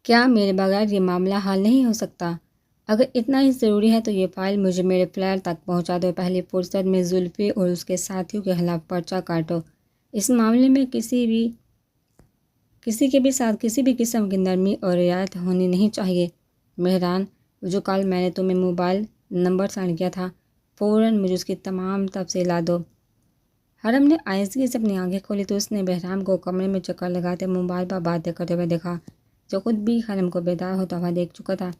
کیا میرے بغیر یہ معاملہ حل نہیں ہو سکتا؟ اگر اتنا ہی ضروری ہے تو یہ فائل مجھے میرے فلیٹ تک پہنچا دو۔ پہلی فرصت میں زلفی اور اس کے ساتھیوں کے خلاف پرچہ کاٹو۔ اس معاملے میں کسی کے بھی ساتھ کسی بھی قسم کی نرمی اور رعایت ہونی نہیں چاہیے۔ مہران، جو کل میں نے تمہیں موبائل نمبر سینڈ کیا تھا، فوراً مجھے اس کی تمام تفصیلات دو۔ حرم نے آہستگی سے اپنی آنکھیں کھولی تو اس نے بہرام کو کمرے میں چکر لگاتے موبائل پر باتیں کرتے ہوئے دیکھا، جو خود بھی حرم کو بیدار ہوتا ہوا دیکھ چکا تھا۔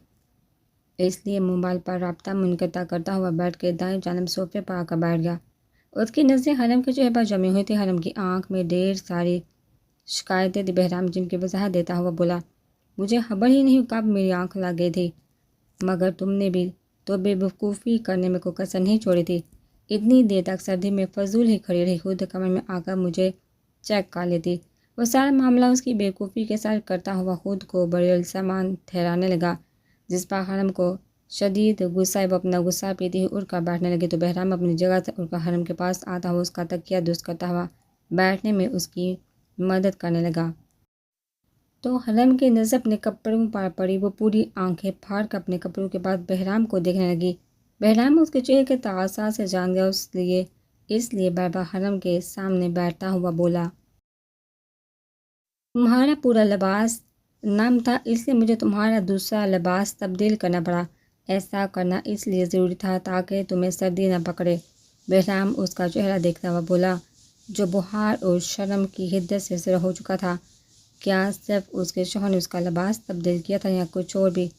اس لیے موبائل پر رابطہ منقطع کرتا ہوا بیٹھ کے دائیں جانب صوفے پر آ کر بیٹھ گیا۔ اس کی نظریں حرم کے چہرے پر جمی ہوئی تھی۔ حرم کی آنکھ میں ڈھیر ساری شکایتیں تھی۔ بہرام جن کی وضاحت دیتا ہوا بولا، مجھے خبر ہی نہیں کب میری آنکھ لگ گئی تھی، مگر تم نے بھی تو بے وقوفی کرنے میں کوئی کسر نہیں چھوڑی تھی۔ اتنی دیر تک سردی میں فضول ہی کھڑی رہی، خود کمرے میں آ کر مجھے چیک کر لیتی۔ وہ سارا معاملہ اس کی بے وقوفی کے ساتھ کرتا ہوا خود کو بڑی الزامان ٹھہرانے لگا، جس پر حرم کو شدید غصہ ہے۔ وہ اپنا غصہ پیتی ہوئی اٹھ کر بیٹھنے لگی تو بہرام اپنی جگہ سے اٹھ کر حرم کے پاس آتا ہوا اس کا تکیہ درست کرتا ہوا بیٹھنے میں اس کی مدد کرنے لگا۔ تو حرم کی نظر اپنے کپڑوں پر پڑی۔ وہ پوری آنکھیں پھاڑ کر اپنے کپڑوں کے بعد بہرام کو دیکھنے لگی۔ بہرام اس کے چہرے کے تاثرات سے جان گیا، اس لیے بار بار حرم کے سامنے بیٹھتا ہوا بولا، تمہارا پورا لباس نم تھا، اس لیے مجھے تمہارا دوسرا لباس تبدیل کرنا پڑا۔ ایسا کرنا اس لیے ضروری تھا تاکہ تمہیں سردی نہ پکڑے۔ بہرام اس کا چہرہ دیکھتا ہوا بولا، جو بخار اور شرم کی حدت سے سر ہو چکا تھا۔ کیا صرف اس کے شوہر نے اس کا لباس تبدیل کیا تھا یا کچھ اور بھی؟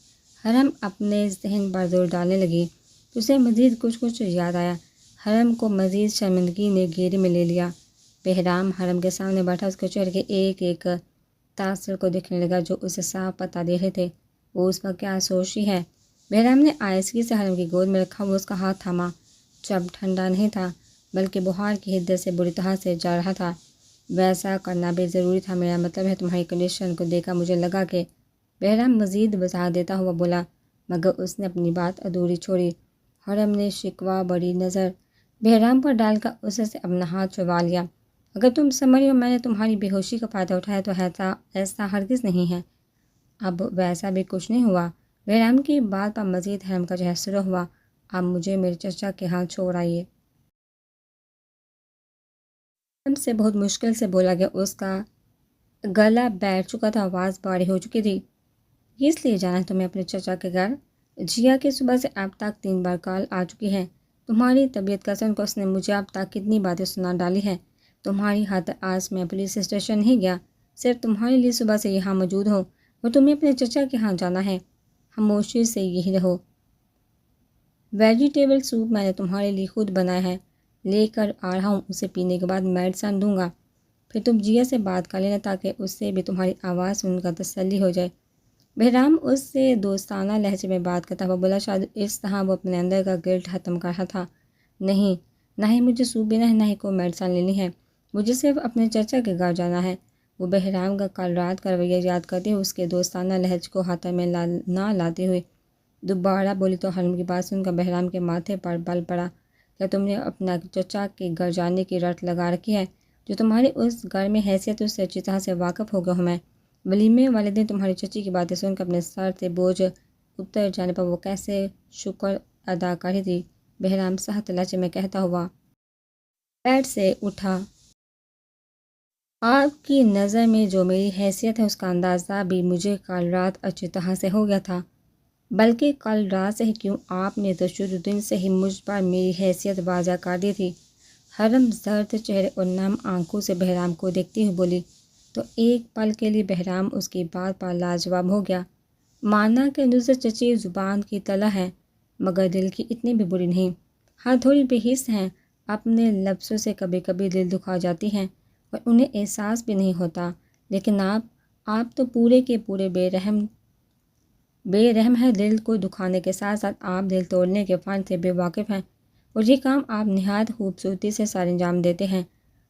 حرم اپنے ذہن پر زور ڈالنے لگی تو اسے مزید کچھ یاد آیا۔ حرم کو مزید شرمندگی نے گھیرے میں لے لیا۔ بہرام حرم کے سامنے بیٹھا اس کے چہرے کے ایک ایک تاثر کو دیکھنے لگا جو اسے صاف پتہ دے رہے تھے وہ اس پر کیا سوچ رہی ہے۔ بہرام نے آہستگی سے حرم کی گود میں رکھا وہ اس کا ہاتھ تھاما، جب ٹھنڈا نہیں تھا بلکہ بخار کی حدت سے بری طرح سے جا رہا تھا۔ ویسا کرنا بھی ضروری تھا، میرا مطلب ہے تمہاری کنڈیشن کو دیکھا مجھے لگا کہ… بہرام مزید وضاحت دیتا ہوا بولا، مگر اس نے اپنی بات ادھوری چھوڑی۔ حرم نے شکوہ بڑی نظر بہرام پر ڈال کر اسے سے اپنا ہاتھ چھڑوا لیا۔ اگر تم سمجھ رہی ہو میں نے تمہاری بے ہوشی کا فائدہ اٹھایا تو ایسا ہرگز نہیں ہے۔ اب ویسا بھی کچھ نہیں ہوا۔ بہرام کی بات پر مزید حرم کا چہرہ سرخ ہوا۔ اب مجھے میرے چچا کے ہاتھ چھوڑ آئیے۔ حرم سے بہت مشکل سے بولا گیا، اس کا گلا بیٹھ چکا تھا، آواز بھاری ہو چکی تھی۔ اس لیے جانا ہے تمہیں اپنے چچا کے گھر؟ جیا کی صبح سے اب تک 3 بار کال آ چکی ہے۔ تمہاری طبیعت کا سن کر اس نے مجھے اب تک کتنی باتیں سنا ڈالی ہے۔ تمہاری خاطر آج میں پولیس اسٹیشن نہیں گیا، صرف تمہارے لیے صبح سے یہاں موجود ہوں اور تمہیں اپنے چچا کے ہاں جانا ہے۔ خاموشی سے یہی رہو۔ ویجیٹیبل سوپ میں نے تمہارے لیے خود بنایا ہے، لے کر آ رہا ہوں، اسے پینے کے بعد میڈیسن دوں گا، پھر تم جیا سے بات کر لینا تاکہ اس سے بھی تمہاری آواز سن کر تسلی ہو جائے۔ بہرام اس سے دوستانہ لہجے میں بات کرتا ہوا بولا، شاید اس طرح وہ اپنے اندر کا گلٹ ختم کر رہا تھا۔ نہیں، نہ ہی مجھے سوپ پینا ہے نہ ہی کوئی میڈیسن لینی ہے، مجھے صرف اپنے چچا کے گھر جانا ہے۔ وہ بہرام کا کل رات کا رویہ یاد کرتے ہوئے اس کے دوستانہ لہجے کو خاطر میں نہ لاتے ہوئے دوبارہ بولی تو حرم کی بات سن کر بہرام کے ماتھے پر بل پڑا۔ کیا تم نے اپنا چچا کے گھر جانے کی رٹ لگا رکھی ہے؟ جو تمہاری اس گھر میں حیثیت اس سے اچھی طرح سے واقف ہو گیا ہوں میں۔ ولیمے والے دن تمہاری چچی کی باتیں سن کر اپنے سر سے بوجھ اتر جانے پر وہ کیسے شکر ادا کر رہی تھی۔ بہرام سخت لہجے میں کہتا ہوا بیڈ سے اٹھا، آپ کی نظر میں جو میری حیثیت ہے اس کا اندازہ بھی مجھے کل رات اچھی طرح سے ہو گیا تھا، بلکہ کل رات سے ہی کیوں آپ نے تو شروع دن سے ہی مجھ پر میری حیثیت واضح کر دی تھی۔ حرم زرد چہرے اور نم آنکھوں سے بہرام کو دیکھتی ہوئی بولی تو ایک پل کے لیے بہرام اس کی بات پر لاجواب ہو گیا۔ مانا کہ نظر چچی زبان کی طلح ہے مگر دل کی اتنی بھی بری نہیں، ہاں تھوڑی بے حس ہیں، اپنے لفظوں سے کبھی کبھی دل دکھا جاتی ہیں اور انہیں احساس بھی نہیں ہوتا، لیکن آپ تو پورے کے پورے بے رحم ہے، دل کو دکھانے کے ساتھ ساتھ آپ دل توڑنے کے فن سے بے واقف ہیں اور یہ کام آپ نہایت خوبصورتی سے سر انجام دیتے ہیں۔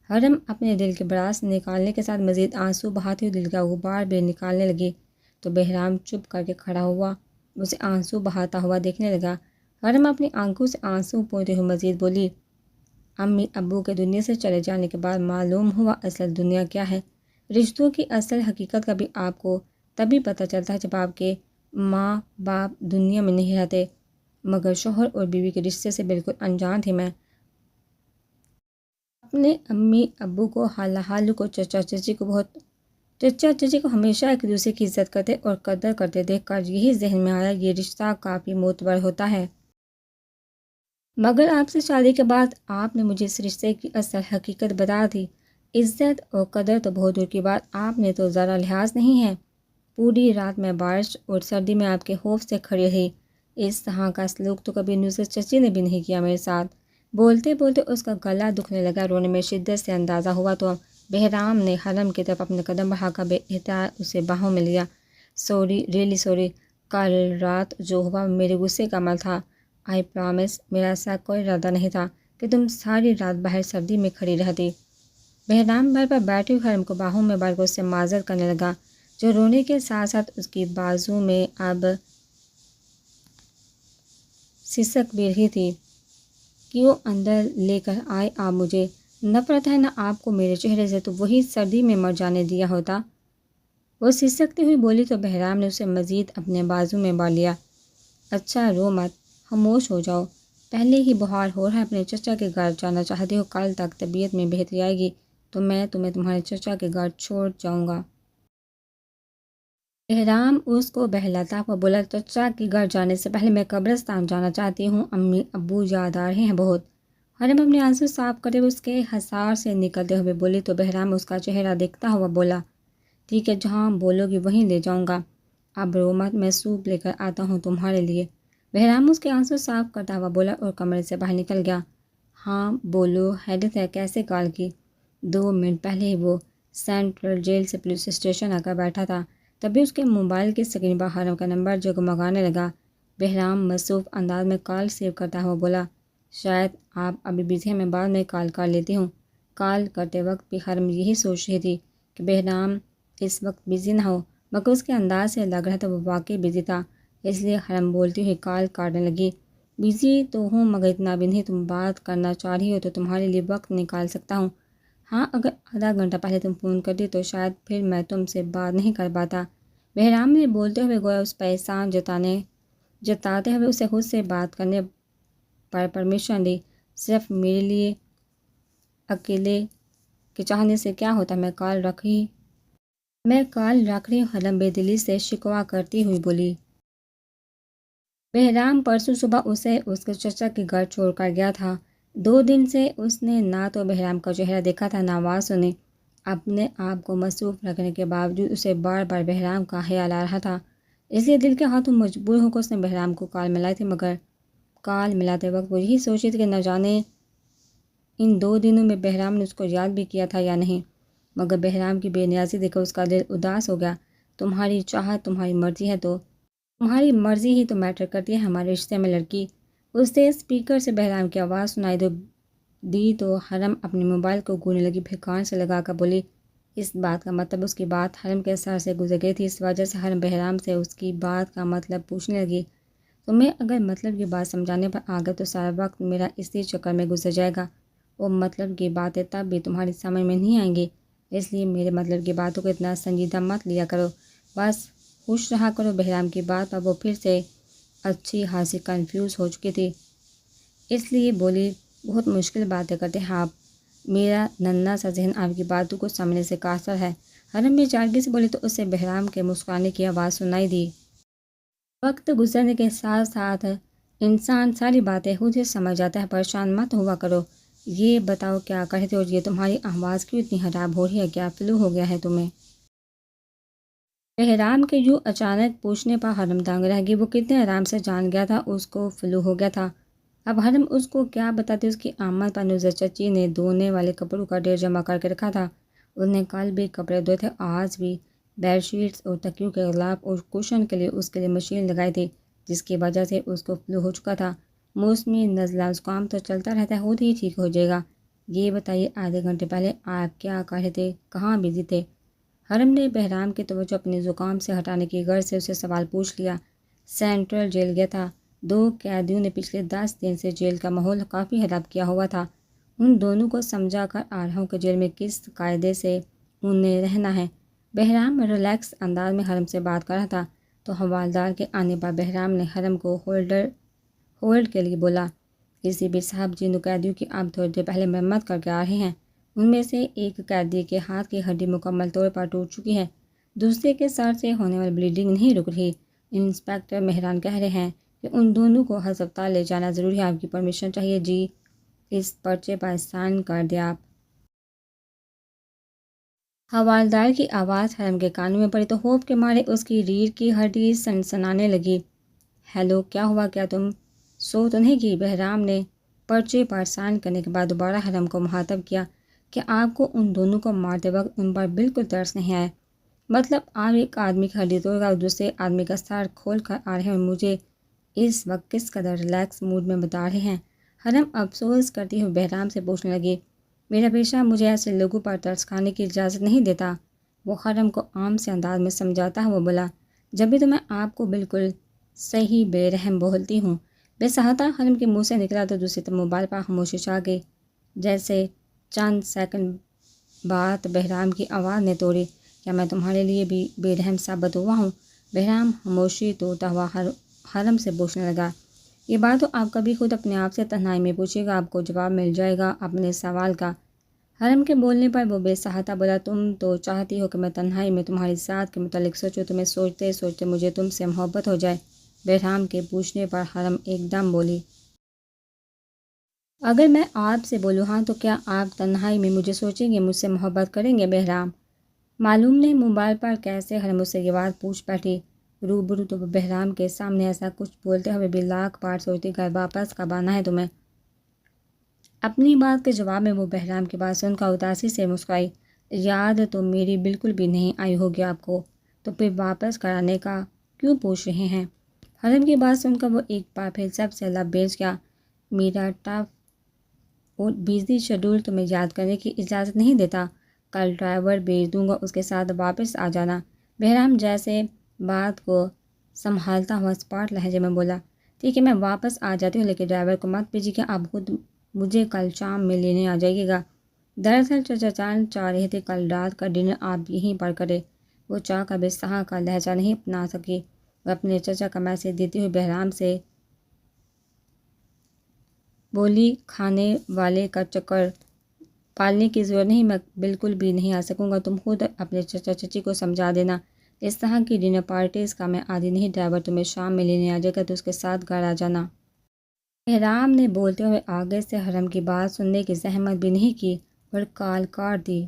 حرم اپنے دل کے براز نکالنے کے ساتھ مزید آنسو بہاتی ہوئی دل کا غبار بھی نکالنے لگی تو بہرام چپ کر کے کھڑا ہوا، اسے آنسو بہاتا ہوا دیکھنے لگا۔ حرم اپنی آنکھوں سے آنسو پوچھتے ہوئے مزید بولی، امی ابو کے دنیا سے چلے جانے کے بعد معلوم ہوا اصل دنیا کیا ہے، رشتوں کی اصل حقیقت کا بھی آپ کو تبھی پتہ چلتا ہے جب آپ کے ماں باپ دنیا میں نہیں رہتے، مگر شوہر اور بیوی کے رشتے سے بالکل انجان تھی میں۔ اپنے امی ابو کو، خالہ خالو کو، چچا چچی کو ہمیشہ ایک دوسرے کی عزت کرتے اور قدر کرتے دیکھ کر یہی ذہن میں آیا یہ رشتہ کافی معتبر ہوتا ہے۔ مگر آپ سے شادی کے بعد آپ نے مجھے اس رشتے کی اصل حقیقت بتا دی۔ عزت اور قدر تو بہت دور کی بات، آپ نے تو ذرا لحاظ نہیں ہے۔ پوری رات میں بارش اور سردی میں آپ کے خوف سے کھڑی رہی۔ اس طرح کا سلوک تو کبھی نصرت چچی نے بھی نہیں کیا میرے ساتھ۔ بولتے بولتے اس کا گلا دکھنے لگا، رونے میں شدت سے اندازہ ہوا تو بہرام نے حرم کی طرف اپنے قدم بڑھا کر بے احتیاط اسے باہوں میں لیا۔ سوری، ریئلی سوری، کل رات جو ہوا میرے غصے کا عمل تھا۔ آئی پرامس، میرا ایسا کوئی ارادہ نہیں تھا کہ تم ساری رات باہر سردی میں کھڑی رہتی۔ بہرام بھر پر بیٹھی ہوئی حرم کو باہوں میں بھر کر اس سے معذرت کرنے لگا، جو رونے کے ساتھ ساتھ اس کی بازو میں اب سسک بھی رہی تھی۔ کیوں اندر لے کر آئے آپ مجھے؟ نفرت ہے نا آپ کو میرے چہرے سے، تو وہی سردی میں مر جانے دیا ہوتا۔ وہ سسکتی ہوئی بولی تو بہرام نے اسے مزید اپنے بازو میں بھر لیا۔ اچھا رو مت، خاموش ہو جاؤ، پہلے ہی بخار ہو رہا ہے، اپنے چچا کے گھر جانا چاہتی ہو، کل تک طبیعت میں بہتری آئے گی تو میں تمہیں تمہارے چچا کے گھر چھوڑ جاؤں گا۔ بہرام اس کو بہلاتا ہوا بولا، چچا کے گھر جانے سے پہلے میں قبرستان جانا چاہتی ہوں، امی ابو یاد آ رہے ہیں بہت۔ حرم اپنے آنسو صاف کرتے ہوئے اس کے حصار سے نکلتے ہوئے بولی تو بہرام اس کا چہرہ دیکھتا ہوا بولا، ٹھیک ہے جہاں بولو گی وہیں لے جاؤں گا، اب رو مت، میں سوپ لے کر آتا ہوں تمہارے لیے۔ بہرام اس کے آنسو صاف کرتا ہوا بولا اور کمرے سے باہر نکل گیا۔ ہاں بولو، حیرت ہے کیسے کال کی؟ 2 منٹ پہلے ہی وہ سینٹرل جیل سے پولیس اسٹیشن آ کر بیٹھا تھا، تبھی اس کے موبائل کی اسکرین پر حرم کا نمبر جگمگانے لگا۔ بہرام مصروف انداز میں کال سیو کرتا ہوا بولا، شاید آپ ابھی بزی ہیں، میں بعد میں کال کر لیتی ہوں۔ کال کرتے وقت بھی حرم یہی سوچ رہی تھی کہ بہرام اس وقت بزی نہ ہو، مگر اس کے انداز سے لگ رہا تھا وہ واقعی بزی تھا، اس لیے حرم بولتی ہوئی کال کاٹنے لگی۔ بزی تو ہوں مگر اتنا بھی نہیں، تم بات کرنا چاہ رہی ہو تو تمہارے لیے وقت نکال سکتا ہوں۔ ہاں اگر آدھا گھنٹہ پہلے تم فون کرتی تو شاید پھر میں تم سے بات نہیں کر پاتا۔ بہرام نے بولتے ہوئے گویا اس پر احسان جتاتے ہوئے اسے خود سے بات کرنے پر پرمیشن دی۔ صرف میرے لیے اکیلے کے چاہنے سے کیا ہوتا، میں کال رکھ رہی ہوں، حرم بے دلی سے شکوہ کرتی ہوئی بولی۔ بہرام پرسوں صبح اسے اس کے چچا کے گھر چھوڑ کر گیا تھا۔ 2 دن سے اس نے نہ تو بہرام کا چہرہ دیکھا تھا نہ آواز سنی۔ اپنے آپ کو مصروف رکھنے کے باوجود اسے بار بار بہرام کا خیال آ رہا تھا، اس لیے دل کے ہاتھوں مجبور ہو کر اس نے بہرام کو کال ملائی تھی، مگر کال ملاتے وقت وہ یہی سوچ رہی تھی کہ نہ جانے ان 2 دنوں میں بہرام نے اس کو یاد بھی کیا تھا یا نہیں۔ مگر بہرام کی بے نیازی دیکھ کر اس کا دل اداس ہو گیا۔ تمہاری چاہت تمہاری مرضی ہے تو تمہاری مرضی ہی تو میٹر کرتی ہے ہمارے رشتے میں لڑکی۔ اس تیز اسپیکر سے بہرام کی آواز سنائی دی تو حرم اپنے موبائل کو گوننے لگی، پھر کان سے لگا کر بولی۔ اس بات کا مطلب اس کی بات حرم کے سر سے گزر گئی تھی، اس وجہ سے حرم بہرام سے اس کی بات کا مطلب پوچھنے لگی۔ تمہیں اگر مطلب کی بات سمجھانے پر آ گیا تو سارا وقت میرا اسی چکر میں گزر جائے گا، وہ مطلب کی باتیں تب بھی تمہاری سمجھ میں نہیں آئیں گی، اس لیے میرے مطلب کی باتوں کو اتنا سنجیدہ مت لیا کرو، بس خوش رہا کرو۔ بہرام کی بات پر وہ پھر سے اچھی خاصی کنفیوز ہو چکی تھی، اس لیے بولی، بہت مشکل باتیں کرتے ہیں آپ، میرا ننھا سا ذہن آپ کی باتوں کو سمجھنے سے قاصر ہے۔ حرم میں چارگی سے بولی تو اسے بہرام کے مسکرانے کی آواز سنائی دی۔ وقت گزرنے کے ساتھ ساتھ انسان ساری باتیں خود ہی سمجھ جاتا ہے، پریشان مت ہوا کرو۔ یہ بتاؤ کیا کہتے ہو، یہ تمہاری آواز کیوں اتنی خراب ہو رہی ہے، کیا فلو ہو گیا ہے تمہیں؟ بہرام کے یوں اچانک پوچھنے پر حرم دنگ رہ گئی، وہ کتنے آرام سے جان گیا تھا اس کو فلو ہو گیا تھا۔ اب حرم اس کو کیا بتاتی، اس کی آمد پر نصرت چچی نے دھونے والے کپڑوں کا ڈھیر جمع کر کے رکھا تھا، اس نے کل بھی کپڑے دھوئے تھے، آج بھی بیڈ شیٹس اور تکیوں کے غلاف اور کوشن کے لیے اس کے لیے مشین لگائی تھی، جس کی وجہ سے اس کو فلو ہو چکا تھا۔ موسمی نزلہ زکام تو چلتا رہتا ہے، خود ہی ٹھیک ہو جائے گا۔ یہ بتائیے آدھے گھنٹے پہلے آپ کیا کر رہے تھے، کہاں بزی تھے؟ حرم نے بہرام کی توجہ اپنے زکام سے ہٹانے کی غرض سے اسے سوال پوچھ لیا۔ سینٹرل جیل گیا تھا، 2 قیدیوں نے پچھلے 10 دن سے جیل کا ماحول کافی خراب کیا ہوا تھا، ان دونوں کو سمجھا کر آ رہا ہوں کہ جیل میں کس قاعدے سے انہیں رہنا ہے، بہرام ریلیکس انداز میں حرم سے بات کر رہا تھا تو حوالدار کے آنے پر بہرام نے حرم کو ہولڈ کے لیے بولا، کسی بھی صاحب جن قیدیوں کی آپ تھوڑی دیر پہلے مرمت کر کے آ رہے ہیں، ان میں سے ایک قیدی کے ہاتھ کی ہڈی مکمل طور پر ٹوٹ چکی ہے، دوسرے کے سر سے ہونے والی بلیڈنگ نہیں رک رہی۔ انسپکٹر مہران کہہ رہے ہیں کہ ان دونوں کو ہسپتال لے جانا ضروری ہے، آپ کی پرمیشن چاہیے۔ جی، اس پرچے پر سائن کر دیں آپ۔ حوالدار کی آواز حرم کے کانوں میں پڑی تو خوف کے مارے اس کی ریڑھ کی ہڈی سنسنانے لگی۔ ہیلو، کیا ہوا؟ کیا تم سو تو نہیں گئی؟ بہرام نے پرچے پر سائن کرنے کے بعد دوبارہ حرم کو مخاطب کیا کہ آپ کو ان دونوں کو مارتے وقت ان پر بالکل ترس نہیں آیا؟ مطلب آپ ایک آدمی کی ہڈی توڑ کر اور دوسرے آدمی کا سر کھول کر آ رہے ہیں اور مجھے اس وقت کس قدر ریلیکس موڈ میں بتا رہے ہیں؟ حرم افسوس کرتی ہوئی بہرام سے پوچھنے لگی، میرا پیشہ مجھے ایسے لوگوں پر ترس کھانے کی اجازت نہیں دیتا۔ وہ حرم کو عام سے انداز میں سمجھاتا ہے وہ بولا، جب بھی تو میں آپ کو بالکل صحیح بے رحم بولتی ہوں۔ بے صحتہ حرم کے منہ سے نکلا تو دوسری طرف موبائل پر خاموشی چھا گئی۔ جیسے چند سیکنڈ بعد بہرام کی آواز نے توڑی، کیا میں تمہارے لیے بھی بے رحم ثابت ہوا ہوں؟ بہرام خاموشی توڑتا ہوا حرم سے پوچھنے لگا، یہ بات تو آپ کبھی خود اپنے آپ سے تنہائی میں پوچھیے گا، آپ کو جواب مل جائے گا اپنے سوال کا۔ حرم کے بولنے پر وہ بے صحتہ بولا، تم تو چاہتی ہو کہ میں تنہائی میں تمہاری ذات کے متعلق سوچوں، تمہیں سوچتے سوچتے مجھے تم سے محبت ہو جائے۔ بہرام کے پوچھنے پر حرم ایک دم بولی، اگر میں آپ سے بولوں ہاں تو کیا آپ تنہائی میں مجھے سوچیں گے، مجھ سے محبت کریں گے؟ بہرام معلوم نہیں موبائل پر کیسے حرم اس سے یہ بات پوچھ بیٹھی۔ روبرو تو بہرام کے سامنے ایسا کچھ بولتے ہوئے بھی لاکھ بار سوچتی، گھر واپس کب آنا ہے تمہیں؟ اپنی بات کے جواب میں وہ بہرام کی بات سن کر اداسی سے مسکرائی، یاد تو میری بالکل بھی نہیں آئی ہوگی آپ کو، تو پھر واپس کرانے کا کیوں پوچھ رہے ہیں؟ حرم کی بات سن کر وہ ایک بار پھر سب سے لب بیچ گیا، میرا ٹف اور بزی شیڈول تمہیں یاد کرنے کی اجازت نہیں دیتا، کل ڈرائیور بھیج دوں گا، اس کے ساتھ واپس آ جانا۔ بہرام جیسے بات کو سنبھالتا ہوا اسپاٹ لہجے میں بولا، ٹھیک ہے میں واپس آ جاتی ہوں، لیکن ڈرائیور کو مت بھیجیے، آپ خود مجھے کل شام میں لینے آ جائیے گا۔ دراصل چچا جان چاہ رہے تھے کل رات کا ڈنر آپ یہیں پر کرے۔ وہ چاہ کر بھی سہا کا لہجہ نہیں اپنا سکی، وہ اپنے چچا کا میسج دیتی ہوئی بہرام سے بولی، کھانے والے کا چکر پالنے کی ضرورت نہیں، میں بالکل بھی نہیں آ سکوں گا، تم خود اپنے چچا چچی کو سمجھا دینا، اس طرح کی ڈنر پارٹیز کا میں عادی نہیں، ڈرائیور تمہیں شام میں لینے آ جائے گا تو اس کے ساتھ گھر آ جانا۔ بہرام نے بولتے ہوئے آگے سے حرم کی بات سننے کی زحمت بھی نہیں کی اور کال کاٹ دی۔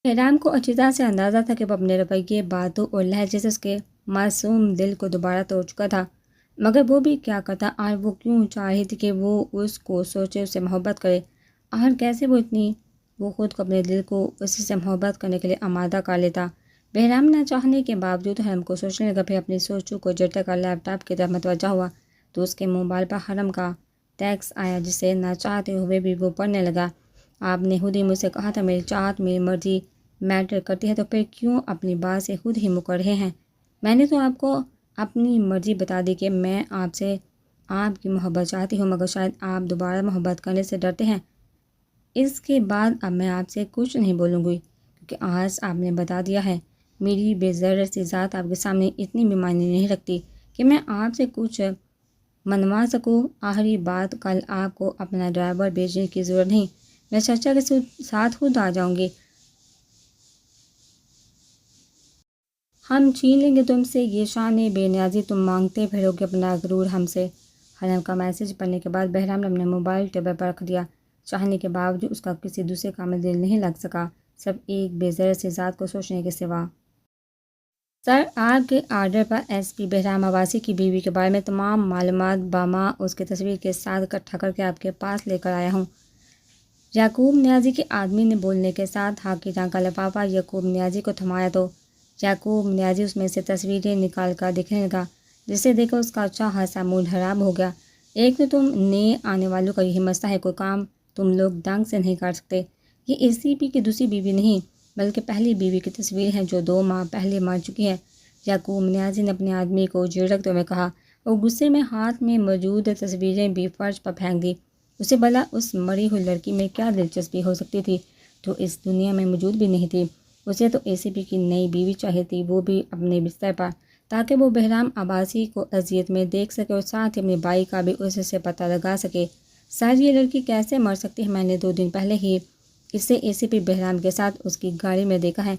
بہرام کو اچھی طرح سے اندازہ تھا کہ وہ اپنے رویے، باتوں اور لہجے سے اس کے معصوم دل کو دوبارہ توڑ چکا تھا، مگر وہ بھی کیا کرتا، اور وہ کیوں چاہ رہی تھی کہ وہ اس کو سوچے، اس سے محبت کرے، اور کیسے وہ خود کو اپنے دل کو اسی سے محبت کرنے کے لیے آمادہ کر لیتا۔ بہرام نہ چاہنے کے باوجود حرم کو سوچنے لگا، پھر اپنی سوچوں کو جڑتے کر لیپ ٹاپ کی طرف متوجہ ہوا تو اس کے موبائل پر حرم کا ٹیکسٹ آیا، جسے نہ چاہتے ہوئے بھی وہ پڑھنے لگا، آپ نے خود ہی مجھ سے کہا تھا میری چاہت میری مرضی میٹر کرتی ہے، تو پھر کیوں اپنی بات سے خود ہی مکر رہے ہیں؟ میں نے تو آپ کو اپنی مرضی بتا دی کہ میں آپ سے آپ کی محبت چاہتی ہوں، مگر شاید آپ دوبارہ محبت کرنے سے ڈرتے ہیں۔ اس کے بعد اب میں آپ سے کچھ نہیں بولوں گی، کیونکہ آج آپ نے بتا دیا ہے، میری بے ضرر سی ذات آپ کے سامنے اتنی بھی معنی نہیں رکھتی کہ میں آپ سے کچھ منوا سکوں۔ آخری بات، کل آپ کو اپنا ڈرائیور بھیجنے کی ضرورت نہیں، میں چچا کے ساتھ خود آ جاؤں گی، ہم چھین لیں گے تم سے یہ شان بے نیازی تم مانگتے پھرو گے اپنا غرور ہم سے۔ حرم کا میسج پڑھنے کے بعد بہرام نے اپنا موبائل ٹیبل پر رکھ دیا، چاہنے کے باوجود اس کا کسی دوسرے کام میں دل نہیں لگ سکا، صرف ایک بے ضرر سی ذات کو سوچنے کے سوا۔ سر، آپ کے آرڈر پر ایس پی بہرام عباسی کی بیوی کے بارے میں تمام معلومات بما اس کی تصویر کے ساتھ اکٹھا کر کے آپ کے پاس لے کر آیا ہوں۔ یعقوب نیازی کے آدمی نے بولنے کے ساتھ ہاکی ٹانگ کا لفافہ یعقوب نیازی کو تھمایا تو یعقوب نیازی اس میں سے تصویریں نکال کر دیکھنے لگا، جسے دیکھ کر اس کا اچھا خاصا موڈ خراب ہو گیا۔ ایک تو تم نئے آنے والوں کا یہی مسئلہ ہے، کوئی کام تم لوگ ڈنگ سے نہیں کر سکتے۔ یہ اے سی پی کی دوسری بیوی نہیں بلکہ پہلی بیوی کی تصویر ہے جو 2 ماہ پہلے مر چکی ہے، یعقوب نیازی نے اپنے آدمی کو جھڑکتے ہوئے کہا، اور غصے میں ہاتھ میں موجود تصویریں بھی فرش پر پھینک دی۔ اسے بھلا اس مری ہوئی لڑکی میں کیا دلچسپی ہو سکتی تھی، تو اس دنیا میں موجود بھی نہیں تھی۔ اسے تو ACP کی نئی بیوی چاہیے تھی، وہ بھی اپنے بستر پر، تاکہ وہ بہرام عباسی کو اذیت میں دیکھ سکے اور ساتھ ہی اپنے بھائی کا بھی اس سے پتہ لگا سکے۔ سر یہ لڑکی کیسے مر سکتی ہے؟ میں نے 2 دن پہلے ہی اسے ACP بہرام کے ساتھ اس کی گاڑی میں دیکھا ہے۔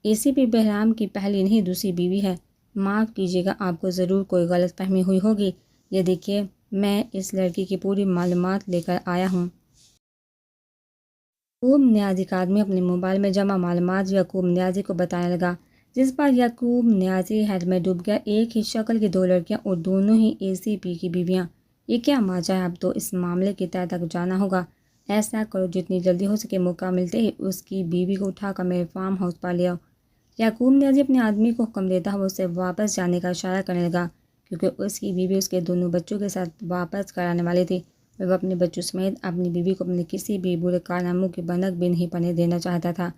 ACP بہرام کی پہلی نہیں دوسری بیوی ہے۔ معاف کیجیے گا، آپ کو ضرور کوئی غلط فہمی ہوئی ہوگی۔ یہ دیکھیے، میں اس لڑکی کی پوری معلومات لے کر آیا ہوں۔ یعقوب نیازی کا آدمی اپنے موبائل میں جمع معلومات یعقوب نیازی کو بتانے لگا، جس پر یعقوب نیازی حیرت میں ڈوب گیا۔ ایک ہی شکل کی 2 لڑکیاں اور دونوں ہی ACP کی بیویاں، یہ کیا ماجرا ہے؟ اب تو اس معاملے کی تہہ تک جانا ہوگا۔ ایسا کرو، جتنی جلدی ہو سکے موقع ملتے ہی اس کی بیوی کو اٹھا کر میرے فارم ہاؤس پر لے آؤ۔ یعقوب نیازی اپنے آدمی کو حکم دیتا ہوا اسے واپس جانے کا اشارہ کرنے لگا، کیونکہ اس کی بیوی اس کے دونوں بچوں کے ساتھ واپس کرانے والی تھی اور وہ اپنے بچوں سمیت اپنی بیوی کو اپنے کسی بھی برے کارناموں کی بھنک بھی نہیں پڑنے دینا چاہتا تھا۔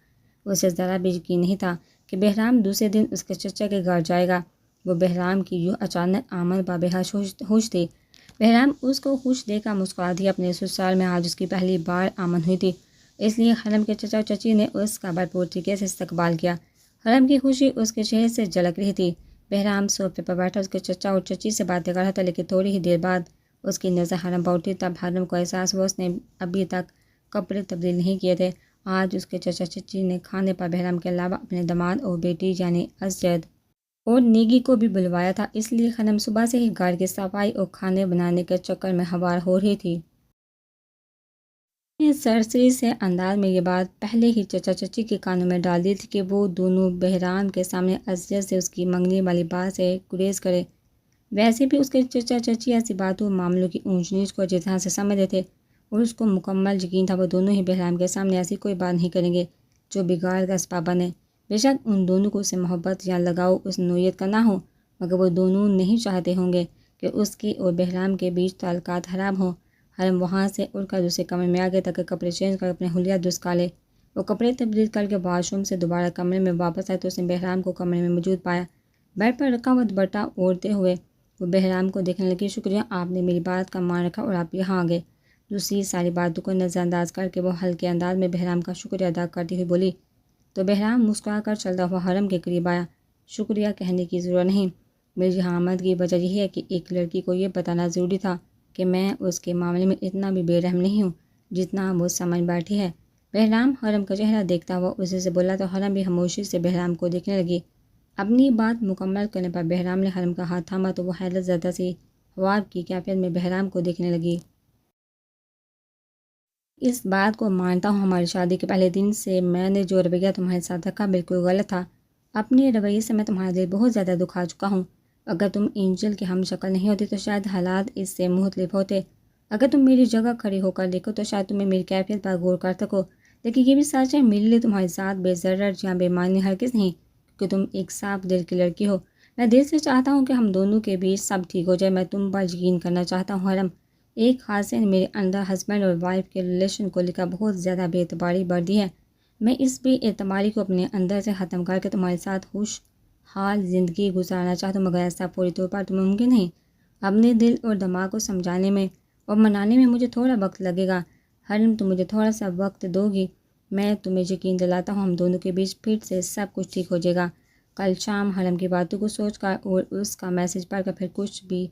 اسے ذرا بھی یقین نہیں تھا کہ بہرام دوسرے دن اس کے چچا کے گھر جائے گا۔ وہ بہرام کی یوں اچانک آمد پر بے حد خوش تھی۔ بہرام اس کو خوش دیکھ کر مسکرا دیا۔ اپنے سسرال میں آج اس کی پہلی بار آمد ہوئی تھی، اس لیے حرم کے چچا اور چچی نے اس کا بھرپور طریقے سے استقبال کیا۔ حرم کی خوشی اس کے چہرے سے جھلک رہی تھی۔ بہرام صوفے پر بیٹھا اس کے چچا اور چچی سے باتیں کر رہا تھا، لیکن تھوڑی ہی دیر بعد اس کی نظر حرم پر اٹھی۔ تب حرم کو احساس ہوا اس نے ابھی تک کپڑے تبدیل نہیں کیے تھے۔ آج اس کے چچا چچی نے کھانے پر بہرام کے علاوہ اپنے داماد اور بیٹی یعنی اسجد اور نیگی کو بھی بلوایا تھا، اس لیے حرم صبح سے ہی گھر کی صفائی اور کھانے بنانے کے چکر میں ہموار ہو رہی تھی۔ سرسری سے انداز میں یہ بات پہلے ہی چچا چچی کے کانوں میں ڈال دی تھی کہ وہ دونوں بہرام کے سامنے اسجد سے اس کی منگنی والی بات سے گریز کرے۔ ویسے بھی اس کے چچا چچی ایسی باتوں اور معاملوں کی اونچ نیچ کو جس طرح سے سمجھتے تھے اور اس کو مکمل یقین تھا وہ دونوں ہی بہرام کے سامنے ایسی کوئی بات نہیں کریں گے جو بگاڑ کا اسباب بنے۔ بے شک ان دونوں کو اس سے محبت یا لگاؤ اس نوعیت کا نہ ہو، مگر وہ دونوں نہیں چاہتے ہوں گے کہ اس کی اور بہرام کے بیچ تعلقات خراب ہوں۔ حرم وہاں سے اڑ کر دوسرے کمرے میں آ گئے تاکہ کپڑے چینج کر اپنے حلیہ درست کر لے۔ وہ کپڑے تبدیل کر کے واش روم سے دوبارہ کمرے میں واپس آئے تو اس نے بہرام کو کمرے میں موجود پایا، بیڈ پر رکھا ہوا دوپٹہ اوڑھتے ہوئے۔ وہ بہرام کو دیکھنے لگی۔ شکریہ، آپ نے میری بات کا مان رکھا اور آپ یہاں آ گئے۔ دوسری ساری باتوں کو نظر انداز کر کے وہ ہلکے انداز میں بہرام کا شکریہ ادا کرتی ہوئی بولی، تو بہرام مسکرا کر چلتا ہوا حرم کے قریب آیا۔ شکریہ کہنے کی ضرورت نہیں، میری یہاں آمد کی وجہ یہی ہے کہ ایک لڑکی کو یہ بتانا ضروری تھا کہ میں اس کے معاملے میں اتنا بھی بے رحم نہیں ہوں جتنا وہ سمجھ بیٹھی ہے۔ بہرام حرم کا چہرہ دیکھتا ہوا اسی سے بولا تو حرم بھی خاموشی سے بہرام کو دیکھنے لگی۔ اپنی بات مکمل کرنے پر بہرام نے حرم کا ہاتھ تھاما تو وہ حیرت زدہ سی خواب کی کیفیت میں بہرام کو دیکھنے لگی۔ اس بات کو مانتا ہوں، ہماری شادی کے پہلے دن سے میں نے جو رویہ تمہارے ساتھ رکھا بالکل غلط تھا۔ اپنے رویے سے میں تمہارا دل بہت زیادہ دکھا چکا ہوں۔ اگر تم اینجل کے ہم شکل نہیں ہوتی تو شاید حالات اس سے مختلف ہوتے۔ اگر تم میری جگہ کھڑی ہو کر دیکھو تو شاید تمہیں میری کیفیت پر غور کر سکو، لیکن یہ بھی سچ ہے میرے لیے تمہاری ذات بے ضرر یا بے معنی ہرگز نہیں، کیونکہ تم ایک صاف دل کی لڑکی ہو۔ میں دل سے چاہتا ہوں کہ ہم دونوں کے بیچ سب ٹھیک ہو جائے۔ میں تم پر یقین کرنا چاہتا ہوں حرم۔ ایک حادثے نے میرے اندر ہسبینڈ اور وائف کے ریلیشن کو لے کر بہت زیادہ بے اعتباری بڑھ دی ہے۔ میں اس بے اعتباری کو اپنے اندر سے ختم کر کے تمہارے ساتھ خوش حال زندگی گزارنا چاہتا ہوں، مگر ایسا فوری طور پر تو ممکن نہیں۔ اپنے دل اور دماغ کو سمجھانے میں اور منانے میں مجھے تھوڑا وقت لگے گا۔ حرم تم مجھے تھوڑا سا وقت دو گی؟ میں تمہیں یقین دلاتا ہوں ہم دونوں کے بیچ پھر سے سب کچھ ٹھیک ہو جائے گا۔ کل شام حرم کی باتوں کو سوچ کر اور اس کا میسج پڑھ کر پھر کچھ بھی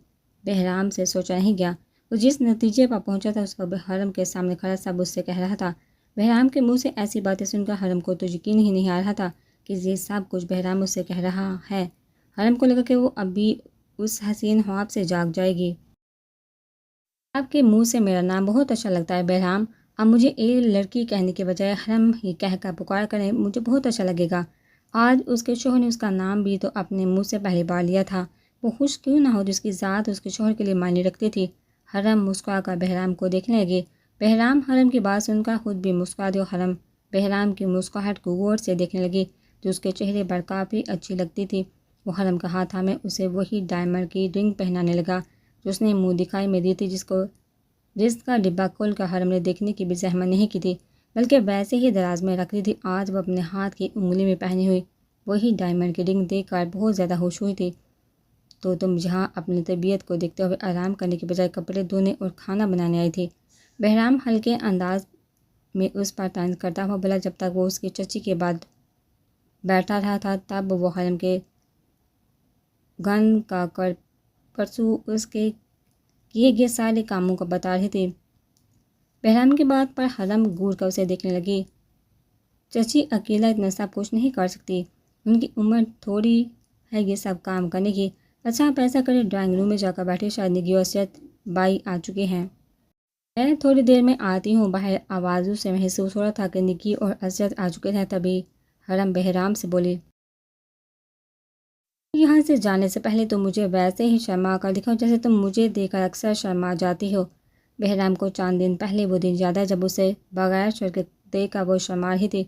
بہرام سے سوچا نہیں گیا۔ وہ جس نتیجے پر پہنچا تھا اس کا حرم کے سامنے کھڑا سب اس سے کہہ رہا تھا۔ بہرام کے منہ سے ایسی باتیں سن کر حرم کو تو یقین ہی نہیں آ رہا تھا کہ یہ سب کچھ بہرام اس سے کہہ رہا ہے۔ حرم کو لگا کہ وہ ابھی اس حسین خواب سے جاگ جائے گی۔ آپ کے منہ سے میرا نام بہت اچھا لگتا ہے بہرام، اب مجھے ایک لڑکی کہنے کے بجائے حرم ہی کہہ کر پکار کریں مجھے بہت اچھا لگے گا۔ آج اس کے شوہر نے اس کا نام بھی تو اپنے منہ سے پہلی بار لیا تھا۔ وہ خوش کیوں نہ ہو جس کی ذات اس کے شوہر کے لیے معنی رکھتی تھی۔ حرم مسکرا کر بہرام کو دیکھنے لگی۔ بہرام حرم کی بات سن کر خود بھی مسکرا دی اور حرم بہرام کی مسکراہٹ کو غور سے دیکھنے لگی جو اس کے چہرے پر کافی اچھی لگتی تھی۔ وہ حرم کا ہاتھ تھامے اسے وہی ڈائمنڈ کی رنگ پہنانے لگا جو اس نے منہ دکھائی میں دی تھی، جس کا ڈبہ کھول کر حرم نے دیکھنے کی بھی زحمت نہیں کی تھی، بلکہ ویسے ہی دراز میں رکھ دی تھی۔ آج وہ اپنے ہاتھ کی انگلی میں پہنی ہوئی وہی ڈائمنڈ کی رنگ دیکھ کر بہت زیادہ خوش ہوئی تھی۔ تو تم یہاں اپنی طبیعت کو دیکھتے ہوئے آرام کرنے کے بجائے کپڑے دھونے اور کھانا بنانے آئی تھی؟ بہرام ہلکے انداز میں اس پر طنز کرتا ہوا بولا۔ جب تک وہ اس کی چچی کے بعد بیٹھا رہا تھا، تب وہ حرم کے گن کا پرسو اس کے کیے گئے سارے کاموں کو بتا رہی تھی۔ بہرام کی بات پر حرم گور کر اسے دیکھنے لگی۔ چچی اکیلا اتنا سب کچھ نہیں کر سکتی، ان کی عمر تھوڑی ہے یہ سب کام کرنے کی۔ اچھا آپ ایسا کرے ڈرائنگ روم میں جا کر بیٹھے، شاید نگی اور اسرت بائی آ چکے ہیں۔ میں تھوڑی دیر میں آتی ہوں۔ باہر آوازوں سے محسوس ہو رہا تھا کہ نگی اور اسرت آ چکے ہیں۔ تبھی حرم بہرام سے بولی، یہاں سے جانے سے پہلے تو مجھے ویسے ہی شرما کر دکھاؤ جیسے تم مجھے دیکھ کر اکثر شرما جاتی ہو۔ بہرام کو چند دن پہلے وہ دن یاد ہے جب اسے بغیر شرط کے دیکھ کر وہ شرما رہی تھی،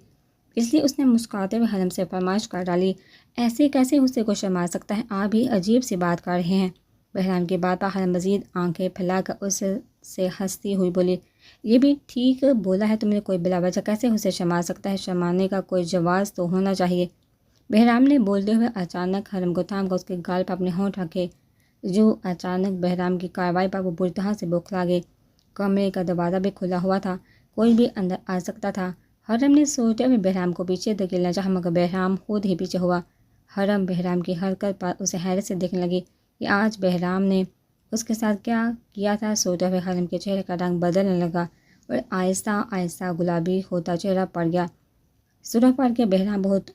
اس لیے اس نے مسکراتے ہوئے حرم سے فرمائش کر ڈالی، ایسے کیسے اسے کو شرما سکتا ہے، آپ بھی عجیب سی بات کر رہے ہیں۔ بہرام کی بات پر حرم مزید آنکھیں پھیلا کر اس سے ہنستی ہوئی بولی، یہ بھی ٹھیک بولا ہے تم نے، کوئی بلا وجہ کیسے اسے شرما سکتا ہے، شرمانے کا کوئی جواز تو ہونا چاہیے۔ بہرام نے بولتے ہوئے اچانک حرم کو تھام کر اس کے گال پر اپنے ہونٹ رکھے، جو اچانک بہرام کی کارروائی پر وہ بری طرح سے بوکھلا گئے۔ کمرے کا دروازہ بھی کھلا ہوا تھا، کوئی بھی اندر آ سکتا تھا۔ حرم نے سوچتے ہوئے بہرام کو پیچھے دھکیلنا چاہا، مگر بہرام خود ہی پیچھے ہوا۔ حرم بہرام کی حرکت پر اسے حیرت سے دیکھنے لگی کہ آج بہرام نے اس کے ساتھ کیا کیا تھا۔ سوچتے ہوئے حرم کے چہرے کا رنگ بدلنے لگا اور آہستہ آہستہ گلابی ہوتا چہرہ پڑ گیا۔ سرخ پڑ کے بہرام بہت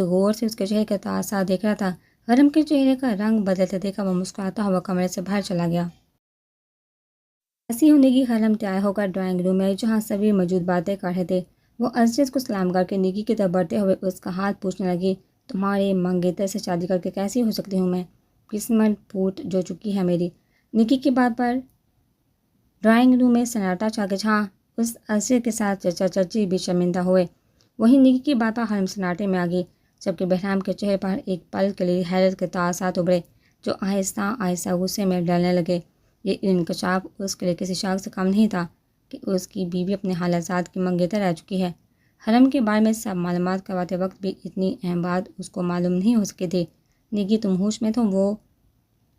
غور سے اس کے چہرے کا تاثر دیکھ رہا تھا۔ حرم کے چہرے کا رنگ بدلتے دیکھا وہ مسکراتا ہوا کمرے سے باہر چلا گیا۔ ایسی ہونے کی حرم تیار ہو کر ڈرائنگ روم میں جہاں سبھی موجود باتیں کر رہے تھے، وہ اسرت کو سلام کر کے نگی کی طرف بڑھتے ہوئے اس کا ہاتھ پوچھنے لگی، تمہارے منگیتر سے شادی کر کے کیسی ہو سکتی ہوں میں، قسمت پھوٹ جو چکی ہے میری۔ نگی کی بات پر ڈرائنگ روم میں سناٹا چھا گیا، جہاں اس اسرت کے ساتھ چچا چچی بھی شرمندہ ہوئے۔ وہیں نگی کی بات پر حرم سناٹے میں آ گئی، جبکہ بہرام کے چہرے پر ایک پل کے لیے حیرت کے تاثرات ابھرے، جو آہستہ آہستہ غصے میں ڈلنے لگے۔ یہ انکشاف اس کے لیے کسی شک سے کم نہیں تھا کہ اس کی بیوی اپنے حالات کی منگیتر رہ چکی ہے۔ حرم کے بارے میں سب معلومات کرواتے وقت بھی اتنی اہم بات اس کو معلوم نہیں ہو سکی تھی۔ نگی تم ہوش میں تو وہ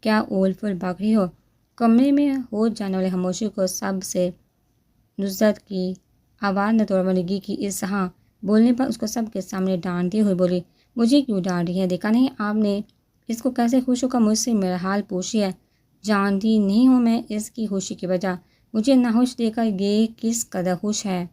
کیا اول فل بک رہی ہو؟ کمرے میں ہو جانے والی خاموشی کو سب سے نصرت کی آواز نے توڑا۔ نگی کی اس طرح بولنے پر اس کو سب کے سامنے ڈانٹتی ہوئی بولی، مجھے کیوں ڈانٹ رہی ہے، دیکھا نہیں آپ نے اس کو کیسے خوش ہو کر مجھ سے میرا حال پوچھی ہے، جانتی نہیں ہوں میں اس کی خوشی کی وجہ، مجھے ناخوش دیکھ کر یہ کس قدر خوش ہے۔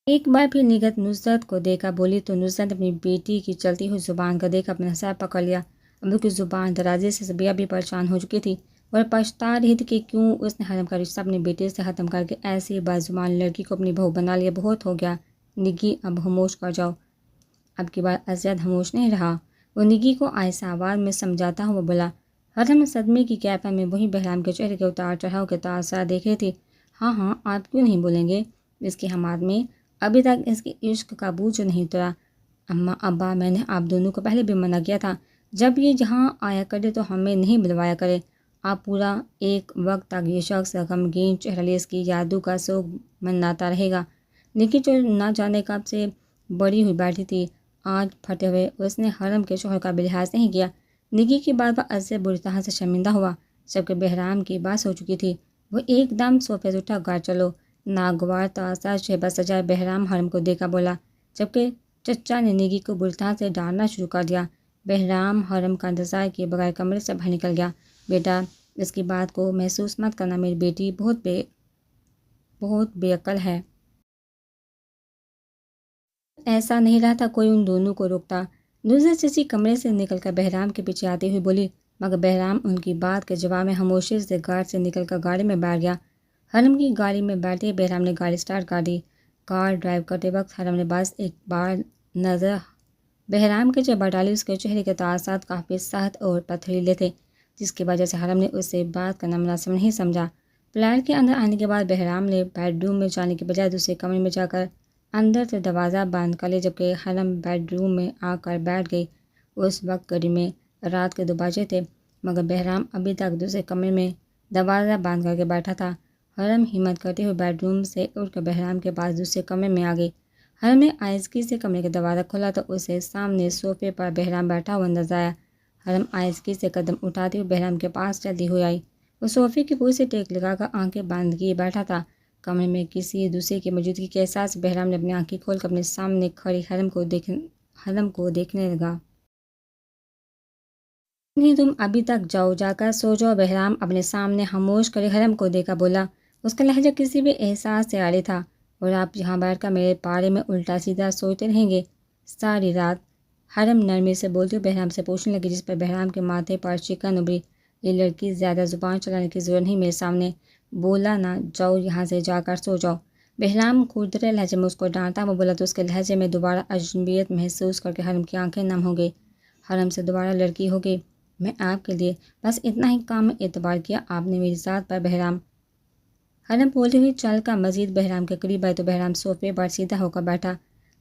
ایک بار پھر نگہت نصرت کو دیکھا بولی تو نصرت اپنی بیٹی کی چلتی ہوئی زبان کا دیکھ اپنا سر پکڑ لیا۔ ابو کی زبان درازی سے سبیہ بھی پریشان ہو چکی تھی اور پچھتا رہی تھی کہ کیوں اس نے حرم کا رشتہ اپنی بیٹی سے ختم کر کے ایسی بدزبان لڑکی کو اپنی بہو بنا لیا، بہت ہو گیا نگی، اب خاموش کر جاؤ۔ اب کی بار اسرت خاموش نہیں رہا، وہ نگی کو آہستہ آواز میں سمجھاتا ہوا بولا۔ حرم صدمے کی کیفیت میں وہی بہرام کے چہرے کے اتار چڑھاؤ کے تاثر دیکھ رہی تھی۔ ہاں آپ کیوں نہیں بولیں گے، اس کی حماد میں ابھی تک اس کے عشق کا بوجھ نہیں اترا۔ اماں ابا میں نے آپ دونوں کو پہلے بھی منع کیا تھا، جب یہ جہاں آیا کرے تو ہمیں نہیں بلوایا کرے۔ آپ پورا ایک وقت تک یہ شخص غمگین چہرہ لیے اس کی یادوں کا سوگ مناتا رہے گا۔ نگی جو نہ جانے کب سے بڑی ہوئی بیٹھی تھی، آج پھٹے ہوئے اس نے حرم کے شوہر کا بھی لحاظ نہیں کیا۔ نگی کی بات پر اسرت بری طرح سے شرمندہ ہوا، جبکہ بہرام کی بات ہو چکی تھی۔ وہ ایک دم صوفے سے اٹھا، گھر چلو۔ ناگوار تاثر شہبہ سجائے بہرام حرم کو دیکھا بولا، جبکہ چچا نے نگی کو بری طرح سے ڈانٹنا شروع کر دیا۔ بہرام حرم کا انتظار کیے بغیر کمرے سے باہر نکل گیا۔ بیٹا اس کی بات کو محسوس مت کرنا، میری بیٹی بہت بے عقل ہے۔ ایسا نہیں رہا تھا کوئی ان دونوں کو روکتا۔ نصرت چچی کمرے سے نکل کر بہرام کے پیچھے آتی ہوئی بولی، مگر بہرام ان کی بات کے جواب میں خاموشی سے گھر سے نکل کر گاڑی میں بیٹھ گیا۔ حرم کی گاڑی میں بیٹھے بہرام نے گاڑی سٹارٹ کر دی۔ کار ڈرائیو کرتے وقت حرم نے بس ایک بار نظر بہرام کے چہرے پر ڈالی۔ اس کے چہرے کے تاثرات کافی سخت اور پتھریلے تھے، جس کی وجہ سے حرم نے اس سے بات کرنا مناسب نہیں سمجھا۔ فلیٹ کے اندر آنے کے بعد بہرام نے بیڈ روم میں جانے کے بجائے دوسرے کمرے میں جا کر اندر سے دروازہ بند کر لیا، جبکہ حرم بیڈ روم میں آ کر بیٹھ گئی۔ اس وقت گھڑی میں رات کے 2 بجے تھے، مگر بہرام ابھی تک دوسرے کمرے میں دروازہ بند کر کے بیٹھا تھا۔ حرم ہمت کرتے ہوئے بیڈ روم سے اٹھ کر بہرام کے پاس دوسرے کمرے میں آ گئی۔ حرم نے آہستگی سے کمرے کا دروازہ کھولا تو اسے سامنے صوفے پر بہرام بیٹھا ہوا نظر آیا۔ حرم آہستگی سے قدم اٹھاتے ہوئے بہرام کے پاس چلتی ہوئی آئی۔ وہ صوفے کی پوری سے ٹیک لگا کر آنکھیں بند کیے بیٹھا تھا، کمرے میں کسی دوسرے کی موجودگی کے احساس سے بہرام نے اپنی آنکھیں کھول کر اپنے سامنے کھڑی حرم کو دیکھنے لگا۔ نہیں، تم ابھی تک جاؤ، جا کر سو جاؤ۔ بہرام اپنے سامنے خاموش کھڑے حرم کو دیکھا بولا۔ اس کا لہجہ کسی بھی احساس سے عاری تھا۔ اور آپ یہاں بیٹھ کر میرے بارے میں الٹا سیدھا سوچتے رہیں گے ساری رات؟ حرم نرمی سے بولتی ہوئی بہرام سے پوچھنے لگی، جس پر بہرام کے ماتھے پر شکن ابھری۔ یہ لڑکی، زیادہ زبان چلانے کی ضرورت نہیں، میرے سامنے بولا نہ، جاؤ یہاں سے، جا کر سو جاؤ۔ بہرام کھردرے لہجے میں اس کو ڈانٹا ہوا بولا تو اس کے لہجے میں دوبارہ اجنبیت محسوس کر کے حرم کی آنکھیں نم ہو گئی۔ حرم سے دوبارہ لڑکی ہو گئی، میں آپ کے لیے بس اتنا ہی کام میں اعتبار کیا آپ نے میری ذات پر بہرام۔ حرم بولتی ہوئی چل کر مزید بہرام کے قریب آئی تو بہرام صوفے پر سیدھا ہو کر بیٹھا۔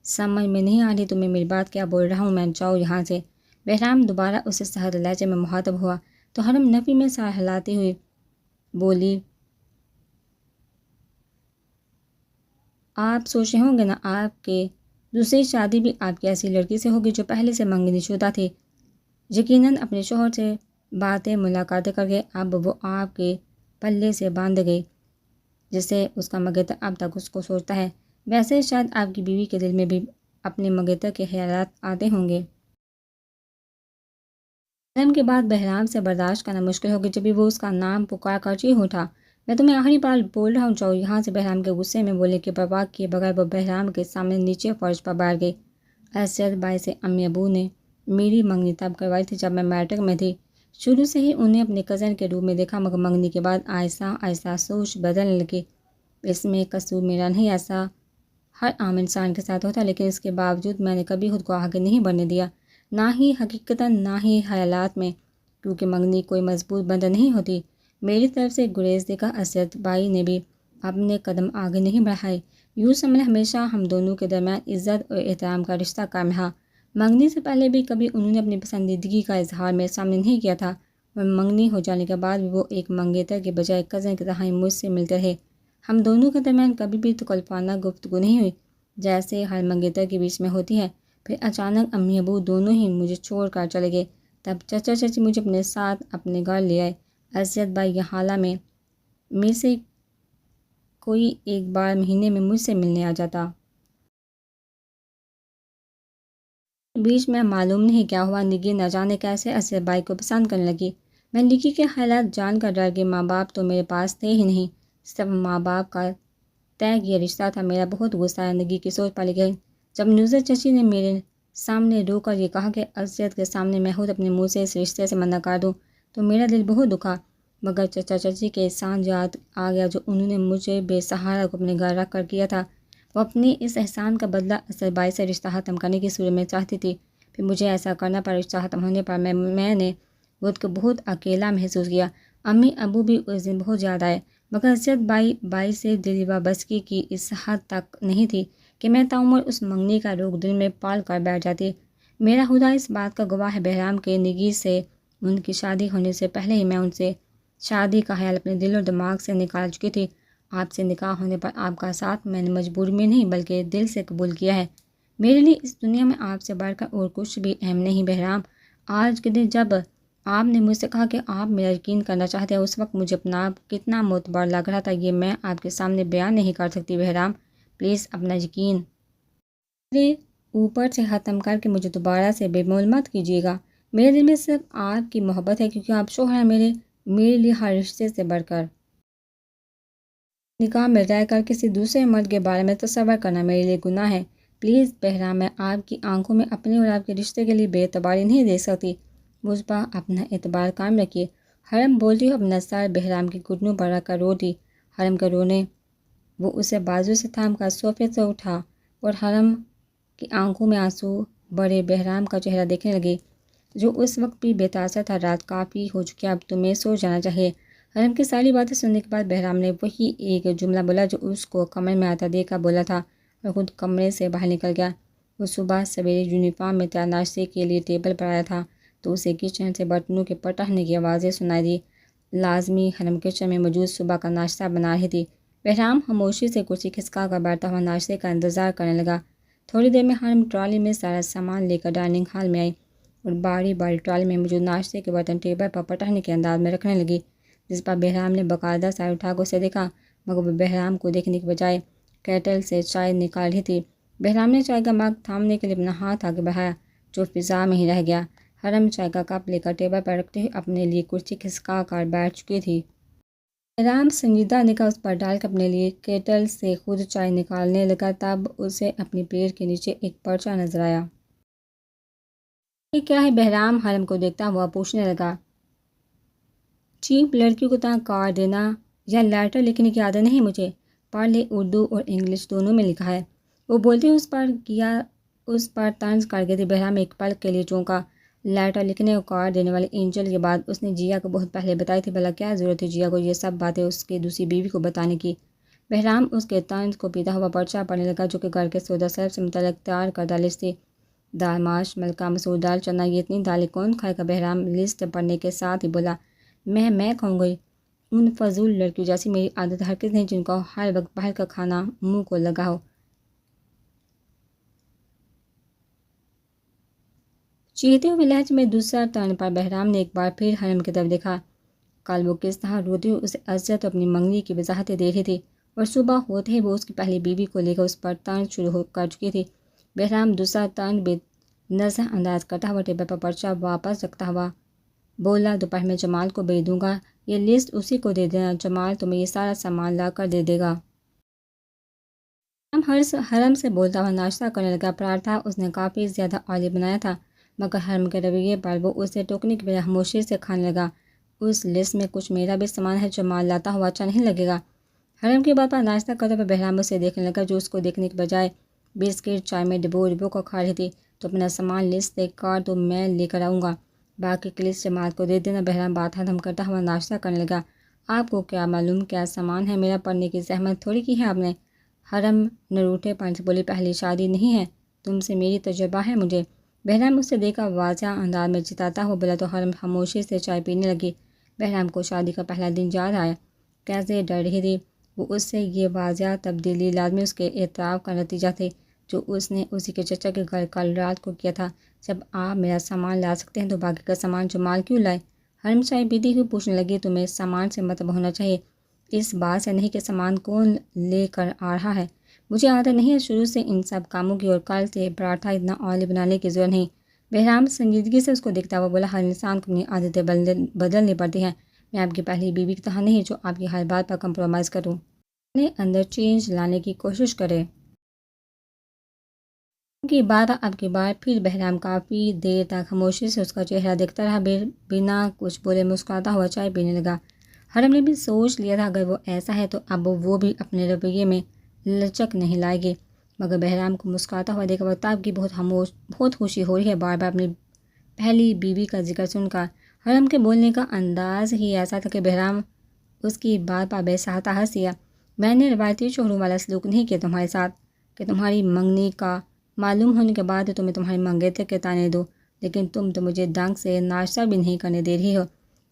سمجھ میں نہیں آ رہی تمہیں میری بات، کیا بول رہا ہوں میں، جاؤ یہاں سے۔ بہرام دوبارہ اسے سخت لہجے میں مخاطب ہوا تو حرم نفی میں سر ہلاتی ہوئی بولی، آپ سوچ رہے ہوں گے نا آپ کے دوسری شادی بھی آپ کی ایسی لڑکی سے ہوگی جو پہلے سے منگنی شدہ تھی۔ یقیناً اپنے شوہر سے باتیں ملاقاتیں کر کے اب وہ آپ کے پلے سے باندھ گئی، جسے اس کا منگیتر اب تک اس کو سوچتا ہے، ویسے شاید آپ کی بیوی کے دل میں بھی اپنے منگیتر کے خیالات آتے ہوں گے۔ حرم کے بعد بہرام سے برداشت کرنا مشکل ہوگی جب بھی وہ اس کا نام پکار کر چیخ اٹھا، میں تمہیں آخری بار بول رہا ہوں، جاؤ یہاں سے۔ بہرام کے غصے میں بولنے کی پرواہ کیے بغیر وہ بہرام کے سامنے نیچے فرش پر بیٹھ گئی۔ ارشد بھائی سے امی ابو نے میری منگنی تب کروائی تھی جب میں میٹرک میں تھی۔ شروع سے ہی انہیں اپنے کزن کے روپ میں دیکھا، مگر منگنی کے بعد آہستہ آہستہ سوچ بدلنے لگی۔ اس میں قصور میرا نہیں، ایسا ہر عام انسان کے ساتھ ہوتا ہے، لیکن اس کے باوجود میں نے کبھی خود کو آگے نہیں بڑھنے دیا، نہ ہی حقیقتاً نہ ہی خیالات میں، کیونکہ منگنی کوئی مضبوط بندھن نہیں ہوتی۔ میری طرف سے گریز دیکھا ارشد بھائی نے بھی اپنے قدم آگے نہیں بڑھائے۔ یوں سمجھ ہمیشہ ہم دونوں کے درمیان عزت اور احترام کا رشتہ قائم رہا۔ منگنی سے پہلے بھی کبھی انہوں نے اپنی پسندیدگی کا اظہار میرے سامنے نہیں کیا تھا، اور منگنی ہو جانے کے بعد بھی وہ ایک منگیتر کے بجائے کزن کی طرح ہی مجھ سے ملتے رہے۔ ہم دونوں کے درمیان کبھی بھی تکلفانہ گفتگو نہیں ہوئی، جیسے ہر منگیتر کے بیچ میں ہوتی ہے۔ پھر اچانک امی ابو دونوں ہی مجھے چھوڑ کر چلے گئے، تب چچا چچی مجھے اپنے ساتھ اپنے گھر لے آئے۔ ارشد بھائی یہ حالہ میں میرے سے کوئی ایک بار مہینے میں مجھ سے ملنے آ جاتا۔ بیچ میں معلوم نہیں کیا ہوا، نگی نہ جانے کیسے ارشد بھائی کو پسند کرنے لگی۔ میں نگی کے خیالات جان کر ڈر گئی، ماں باپ تو میرے پاس تھے ہی نہیں، صرف ماں باپ کا طے یہ رشتہ تھا۔ میرا بہت غصہ آیا نگی کی سوچ پر، لیکن جب نصرت چچی نے میرے سامنے رو کر یہ کہا کہ ارشد کے سامنے میں خود اپنے منہ سے اس رشتے سے منع کر دوں، تو میرا دل بہت دکھا۔ مگر چچا چچی کے احسان یاد آ گیا جو انہوں نے مجھے بے سہارا کو اپنے گھر رکھ کر کیا تھا۔ وہ اپنے اس احسان کا بدلہ ارشد بھائی سے رشتہ ختم کرنے کی صورت میں چاہتی تھی۔ پھر مجھے ایسا کرنا پڑا۔ رشتہ ختم ہونے پر میں نے خود کو بہت اکیلا محسوس کیا۔ امی ابو بھی اس دن بہت زیادہ آئے، مگر ارشد بھائی سے دلی وابستگی کی اس حد تک نہیں تھی کہ میں تعمر اس منگنی کا روگ دل میں پال کر بیٹھ جاتی۔ میرا خدا اس بات کا گواہ ہے، بہرام کے نگی سے ان کی شادی ہونے سے پہلے ہی میں ان سے شادی کا خیال اپنے دل اور دماغ سے نکال چکی تھی۔ آپ سے نکاح ہونے پر آپ کا ساتھ میں نے مجبوری میں نہیں بلکہ دل سے قبول کیا ہے۔ میرے لیے اس دنیا میں آپ سے بڑھ کر اور کچھ بھی اہم نہیں۔ بہرام، آج کے دن جب آپ نے مجھ سے کہا کہ آپ میرا یقین کرنا چاہتے ہیں، اس وقت مجھے اپنا آپ کتنا معتبر لگ رہا تھا، یہ میں آپ کے سامنے بیان نہیں کر سکتی۔ بہرام پلیز اپنا یقین میرے اوپر سے ختم کر کے مجھے دوبارہ سے بے مول مت کیجیے گا۔ میرے دل میں صرف آپ کی محبت ہے، کیونکہ آپ شوہر ہیں میرے لیے ہر رشتے سے بڑھ کر۔ نکاح میں رہ کر کسی دوسرے مرد کے بارے میں تصور کرنا میرے لیے گناہ ہے۔ پلیز بہرام، میں آپ کی آنکھوں میں اپنے اور آپ کے رشتے کے لیے بے اعتباری نہیں دے سکتی، مجھ پر اپنا اعتبار قائم رکھیے۔ حرم بولتی ہوئی اپنا سر بہرام کے گھٹنوں پر رکھ کر رو دی۔ حرم کے رونے وہ اسے بازو سے تھام کر صوفے سے اٹھا اور حرم کی آنکھوں میں آنسو بڑے بہرام کا چہرہ دیکھنے لگی، جو اس وقت بھی بے تاثر تھا۔ رات کافی ہو چکی، اب تمہیں سو جانا چاہیے۔ حرم کی ساری باتیں سننے کے بعد بہرام نے وہی ایک جملہ بولا جو اس کو کمرے میں آتا دیکھ کر بولا تھا، اور خود کمرے سے باہر نکل گیا۔ وہ صبح سویرے یونیفارم میں تیار ناشتے کے لیے ٹیبل پر آیا تھا تو اسے کچن سے برتنوں کے پٹکنے کی آوازیں سنائی دی۔ لازمی حرم کچن میں موجود صبح کا ناشتہ بنا رہی تھی۔ بہرام خاموشی سے کرسی کھسکا کر بیٹھا ہوا ناشتے کا انتظار کرنے لگا۔ تھوڑی دیر میں حرم ٹرالی میں سارا سامان لے کر ڈائننگ ہال میں آئی اور باری باری ٹرالی میں موجود ناشتے کے برتن ٹیبل پر پٹکنے کے انداز میں رکھنے لگی، جس پر بہرام نے باقاعدہ سر اٹھا کر اسے دیکھا۔ مگر وہ بہرام کو دیکھنے کے بجائے کیٹل سے چائے نکال رہی تھی۔ بہرام نے چائے کا مگ تھامنے کے لیے اپنا ہاتھ آگے بڑھایا جو فضا میں ہی رہ گیا۔ حرم چائے کا کپ لے کر ٹیبل پر رکھتے ہوئے اپنے لیے کرسی کھسکا کر بیٹھ چکی تھی۔ بہرام سنجیدہ نگاہ اس پر ڈال کر اپنے لیے کیٹل سے خود چائے نکالنے لگا، تب اسے اپنی پیٹ کے نیچے ایک پرچہ نظر آیا۔ یہ کیا ہے؟ بہرام حرم کو دیکھتا ہوا پوچھنے لگا۔ چیپ لڑکیوں کو طرح کارڈ دینا یا لیٹر لکھنے کی عادت نہیں مجھے، پڑھ لے، اردو اور انگلش دونوں میں لکھا ہے۔ وہ بولتی اس پر طنز کر گئی تھی۔ بہرام ایک پل کے لیے چونکا۔ لیٹر لکھنے اور کارڈ دینے والے اینجل کی بات اس نے جیا کو بہت پہلے بتائی تھی، بھلا کیا ضرورت تھی جیا کو یہ سب باتیں اس کی دوسری بیوی کو بتانے کی؟ بہرام اس کے طنز کو پیتا ہوا پرچہ پڑھنے لگا جو کہ گھر کے سودا سلف سے متعلق تیار کردہ لسٹ تھی۔ دال ماش، ملکہ مسور دال، چنا، یہ اتنی دالیں کون کھائے گا؟ بہرام لسٹ پڑھنے کے ساتھ ہی بولا، میں کھاؤں گی۔ ان فضول لڑکیوں جیسی میری عادت ہرگز نہیں جن کو ہر وقت باہر کا کھانا منہ کو لگا ہو۔ چیتے ہوئے لہجے میں دوسرا ٹرن پر بہرام نے ایک بار پھر حرم کی طرف دیکھا۔ کل وہ کس طرح روتے ہوئے اسے عزت اور اپنی منگنی کی وضاحتیں دے رہی تھی اور صبح ہوتے ہی وہ اس کی پہلی بیوی کو لے کر اس پر طنز شروع کر چکی تھی۔ بہرام دوسرا ٹرن بھی نظر انداز کرتا ہوا ٹیبل پر پرچہ واپس رکھتا ہوا بولا، دوپہر میں جمال کو بھیج دوں گا، یہ لسٹ اسی کو دے دینا، جمال تمہیں یہ سارا سامان لا کر دے دے گا۔ حرم سے بولتا ہوا ناشتہ کرنے لگا۔ پراٹھا اس نے کافی زیادہ آئلی بنایا تھا، مگر حرم کے رویے پر وہ اسے ٹوکنے کی بجائے خاموشی سے کھانے لگا۔ اس لسٹ میں کچھ میرا بھی سامان ہے، جمال لاتا ہوا اچھا نہیں لگے گا۔ حرم کی بات پر ناشتہ کرتے ہوئے بہرام اسے دیکھنے لگا جو اس کو دیکھنے کے بجائے بسکٹ چائے میں ڈبو کر کھا رہی تھی۔ تو اپنا سامان لسٹ سے کاٹ دو، میں لے کر آؤں گا، باقی کی لسٹ جمال کو دے دینا۔ بہرام بات ختم کرتا ہوا ناشتہ کرنے لگا۔ آپ کو کیا معلوم کیا سامان ہے؟ میرا پڑھنے کی زحمت تھوڑی کی ہے آپ نے۔ حرم نے روٹھے پن سے بولی، پہلی شادی نہیں ہے تم سے، میری تجربہ ہے مجھے۔ بہرام اسے دیکھا واضح انداز میں جتاتا ہوا بولا تو حرم خاموشی سے چائے پینے لگی۔ بہرام کو شادی کا پہلا دن یاد آیا، کیسے ڈر رہی تھی وہ اس سے۔ یہ واضح تبدیلی لازمی اس کے اعتراف کا نتیجہ تھی جو اس نے اسی کے چچا کے گھر کل رات کو کیا تھا۔ جب آپ میرا سامان لا سکتے ہیں تو باقی کا سامان جمال کیوں لائے؟ حرم چائے پیتی ہوئی پوچھنے لگی، تمہیں سامان سے مطلب ہونا چاہیے، اس بات سے نہیں کہ سامان کون لے کر آ رہا ہے۔ مجھے عادت نہیں ہے شروع سے ان سب کاموں کی، اور کل سے پراٹھا اتنا آئلی بنانے کی ضرورت نہیں۔ بہرام سنجیدگی سے اس کو دیکھتا ہوا بولا، ہر انسان کو اپنی عادتیں بدلنی پڑتی ہیں، میں آپ کی پہلی بیوی کی طرح نہیں جو آپ کی ہر بات پر کمپرومائز کروں، اپنے اندر چینج لانے کی کوشش کرے۔ کی بات اب کی بار پھر بہرام کافی دیر تک خاموشی سے اس کا چہرہ دیکھتا رہا، بنا کچھ بولے مسکراتا ہوا چائے پینے لگا۔ حرم نے بھی سوچ لیا تھا اگر وہ ایسا ہے تو اب وہ بھی اپنے رویے میں لچک نہیں لائے گی، مگر بہرام کو مسکراتا ہوا دیکھا تب کی بہت خوشی ہو رہی ہے بار بار اپنی پہلی بیوی کا ذکر سن کر۔ حرم کے بولنے کا انداز ہی ایسا تھا کہ بہرام اس کی بات پر بے ساختہ ہنس دیا۔ میں نے روایتی شوہروں والا سلوک نہیں کیا تمہارے ساتھ کہ تمہاری منگنی کا معلوم ہونے کے بعد تمہیں تمہارے منگیتر کے تانے دو، لیکن تم تو مجھے ڈنگ سے ناشتہ بھی نہیں کرنے دے رہی ہو،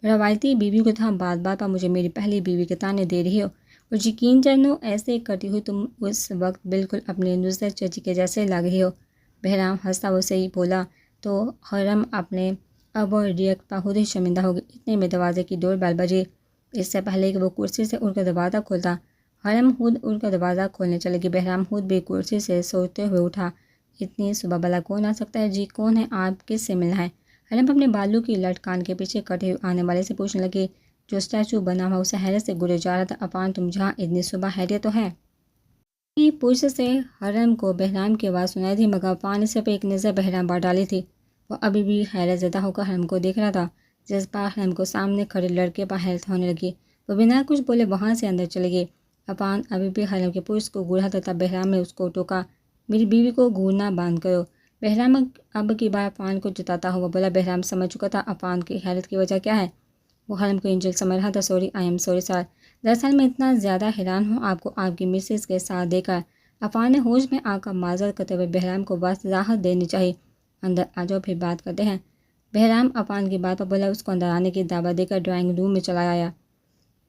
روایتی بیوی کو تھا بات بات پر مجھے میری پہلی بیوی کے تانے دے رہی ہو، اور یقین جانو ایسے کرتی ہوئی تم اس وقت بالکل اپنے نصرت چچی کے جیسے لگ رہی ہو۔ بہرام ہنستا وہ سے ہی بولا تو حرم اپنے اوور ریئیکٹ پر خود ہی شرمندہ ہو گئی۔ اتنے میں دروازے کی ڈور بیل بجی۔ اس سے پہلے کہ وہ کرسی سے اٹھ کر دروازہ کھولتا، حرم خود اٹھ کر دروازہ کھولنے چلے گی۔ بہرام خود بھی کرسی سے سوچتے ہوئے اٹھا، اتنی صبح بھلا کون آ سکتا ہے؟ جی کون ہے آپ، کس سے ملنا ہے؟ حرم اپنے بالوں کی لٹکان کے پیچھے کٹے ہوئے آنے والے سے پوچھنے لگی جو اسٹیچو بنا ہوا اسے حیرت سے گرے جا رہا تھا، عفان تم جہاں اتنی صبح خیریت تو ہے؟ کی پوچھ سے حرم کو بہرام کی آواز سنائی تھی، مگر عفان نے صرف ایک نظر بہرام پر ڈالی تھی۔ وہ ابھی بھی حیرت زدہ ہو کر حرم کو دیکھ رہا تھا، جس پر حرم کو سامنے کھڑے لڑکے پر حیرت ہونے لگی۔ وہ بنا کچھ بولے وہاں سے اندر چلے گئی۔ عفان ابھی بھی حرم کے پوچھ کو گھورا تھا، تب بہرام نے اس کو ٹوکا، میری بیوی کو گھورنا بند کرو۔ بہرام اب کی بار عفان کو جتاتا ہوا بولا۔ بہرام سمجھ چکا تھا عفان کی حیرت کی وجہ کیا ہے۔ وہ حرم کو اینجل سمجھ رہا تھا۔ Sorry, I am sorry sir, دراصل میں اتنا زیادہ حیران ہوں آپ کو آپ کی مسز کے ساتھ دیکھ کر۔ عفان نے ہوش میں آ کر معذرت کرتے ہوئے بہرام کو وضاحت دینی چاہیے، اندر آ جاؤ پھر بات کرتے ہیں۔ بہرام عفان کی بات پر بولا، اس کو اندر آنے کی دعوت دے کر ڈرائنگ روم میں چلا آیا۔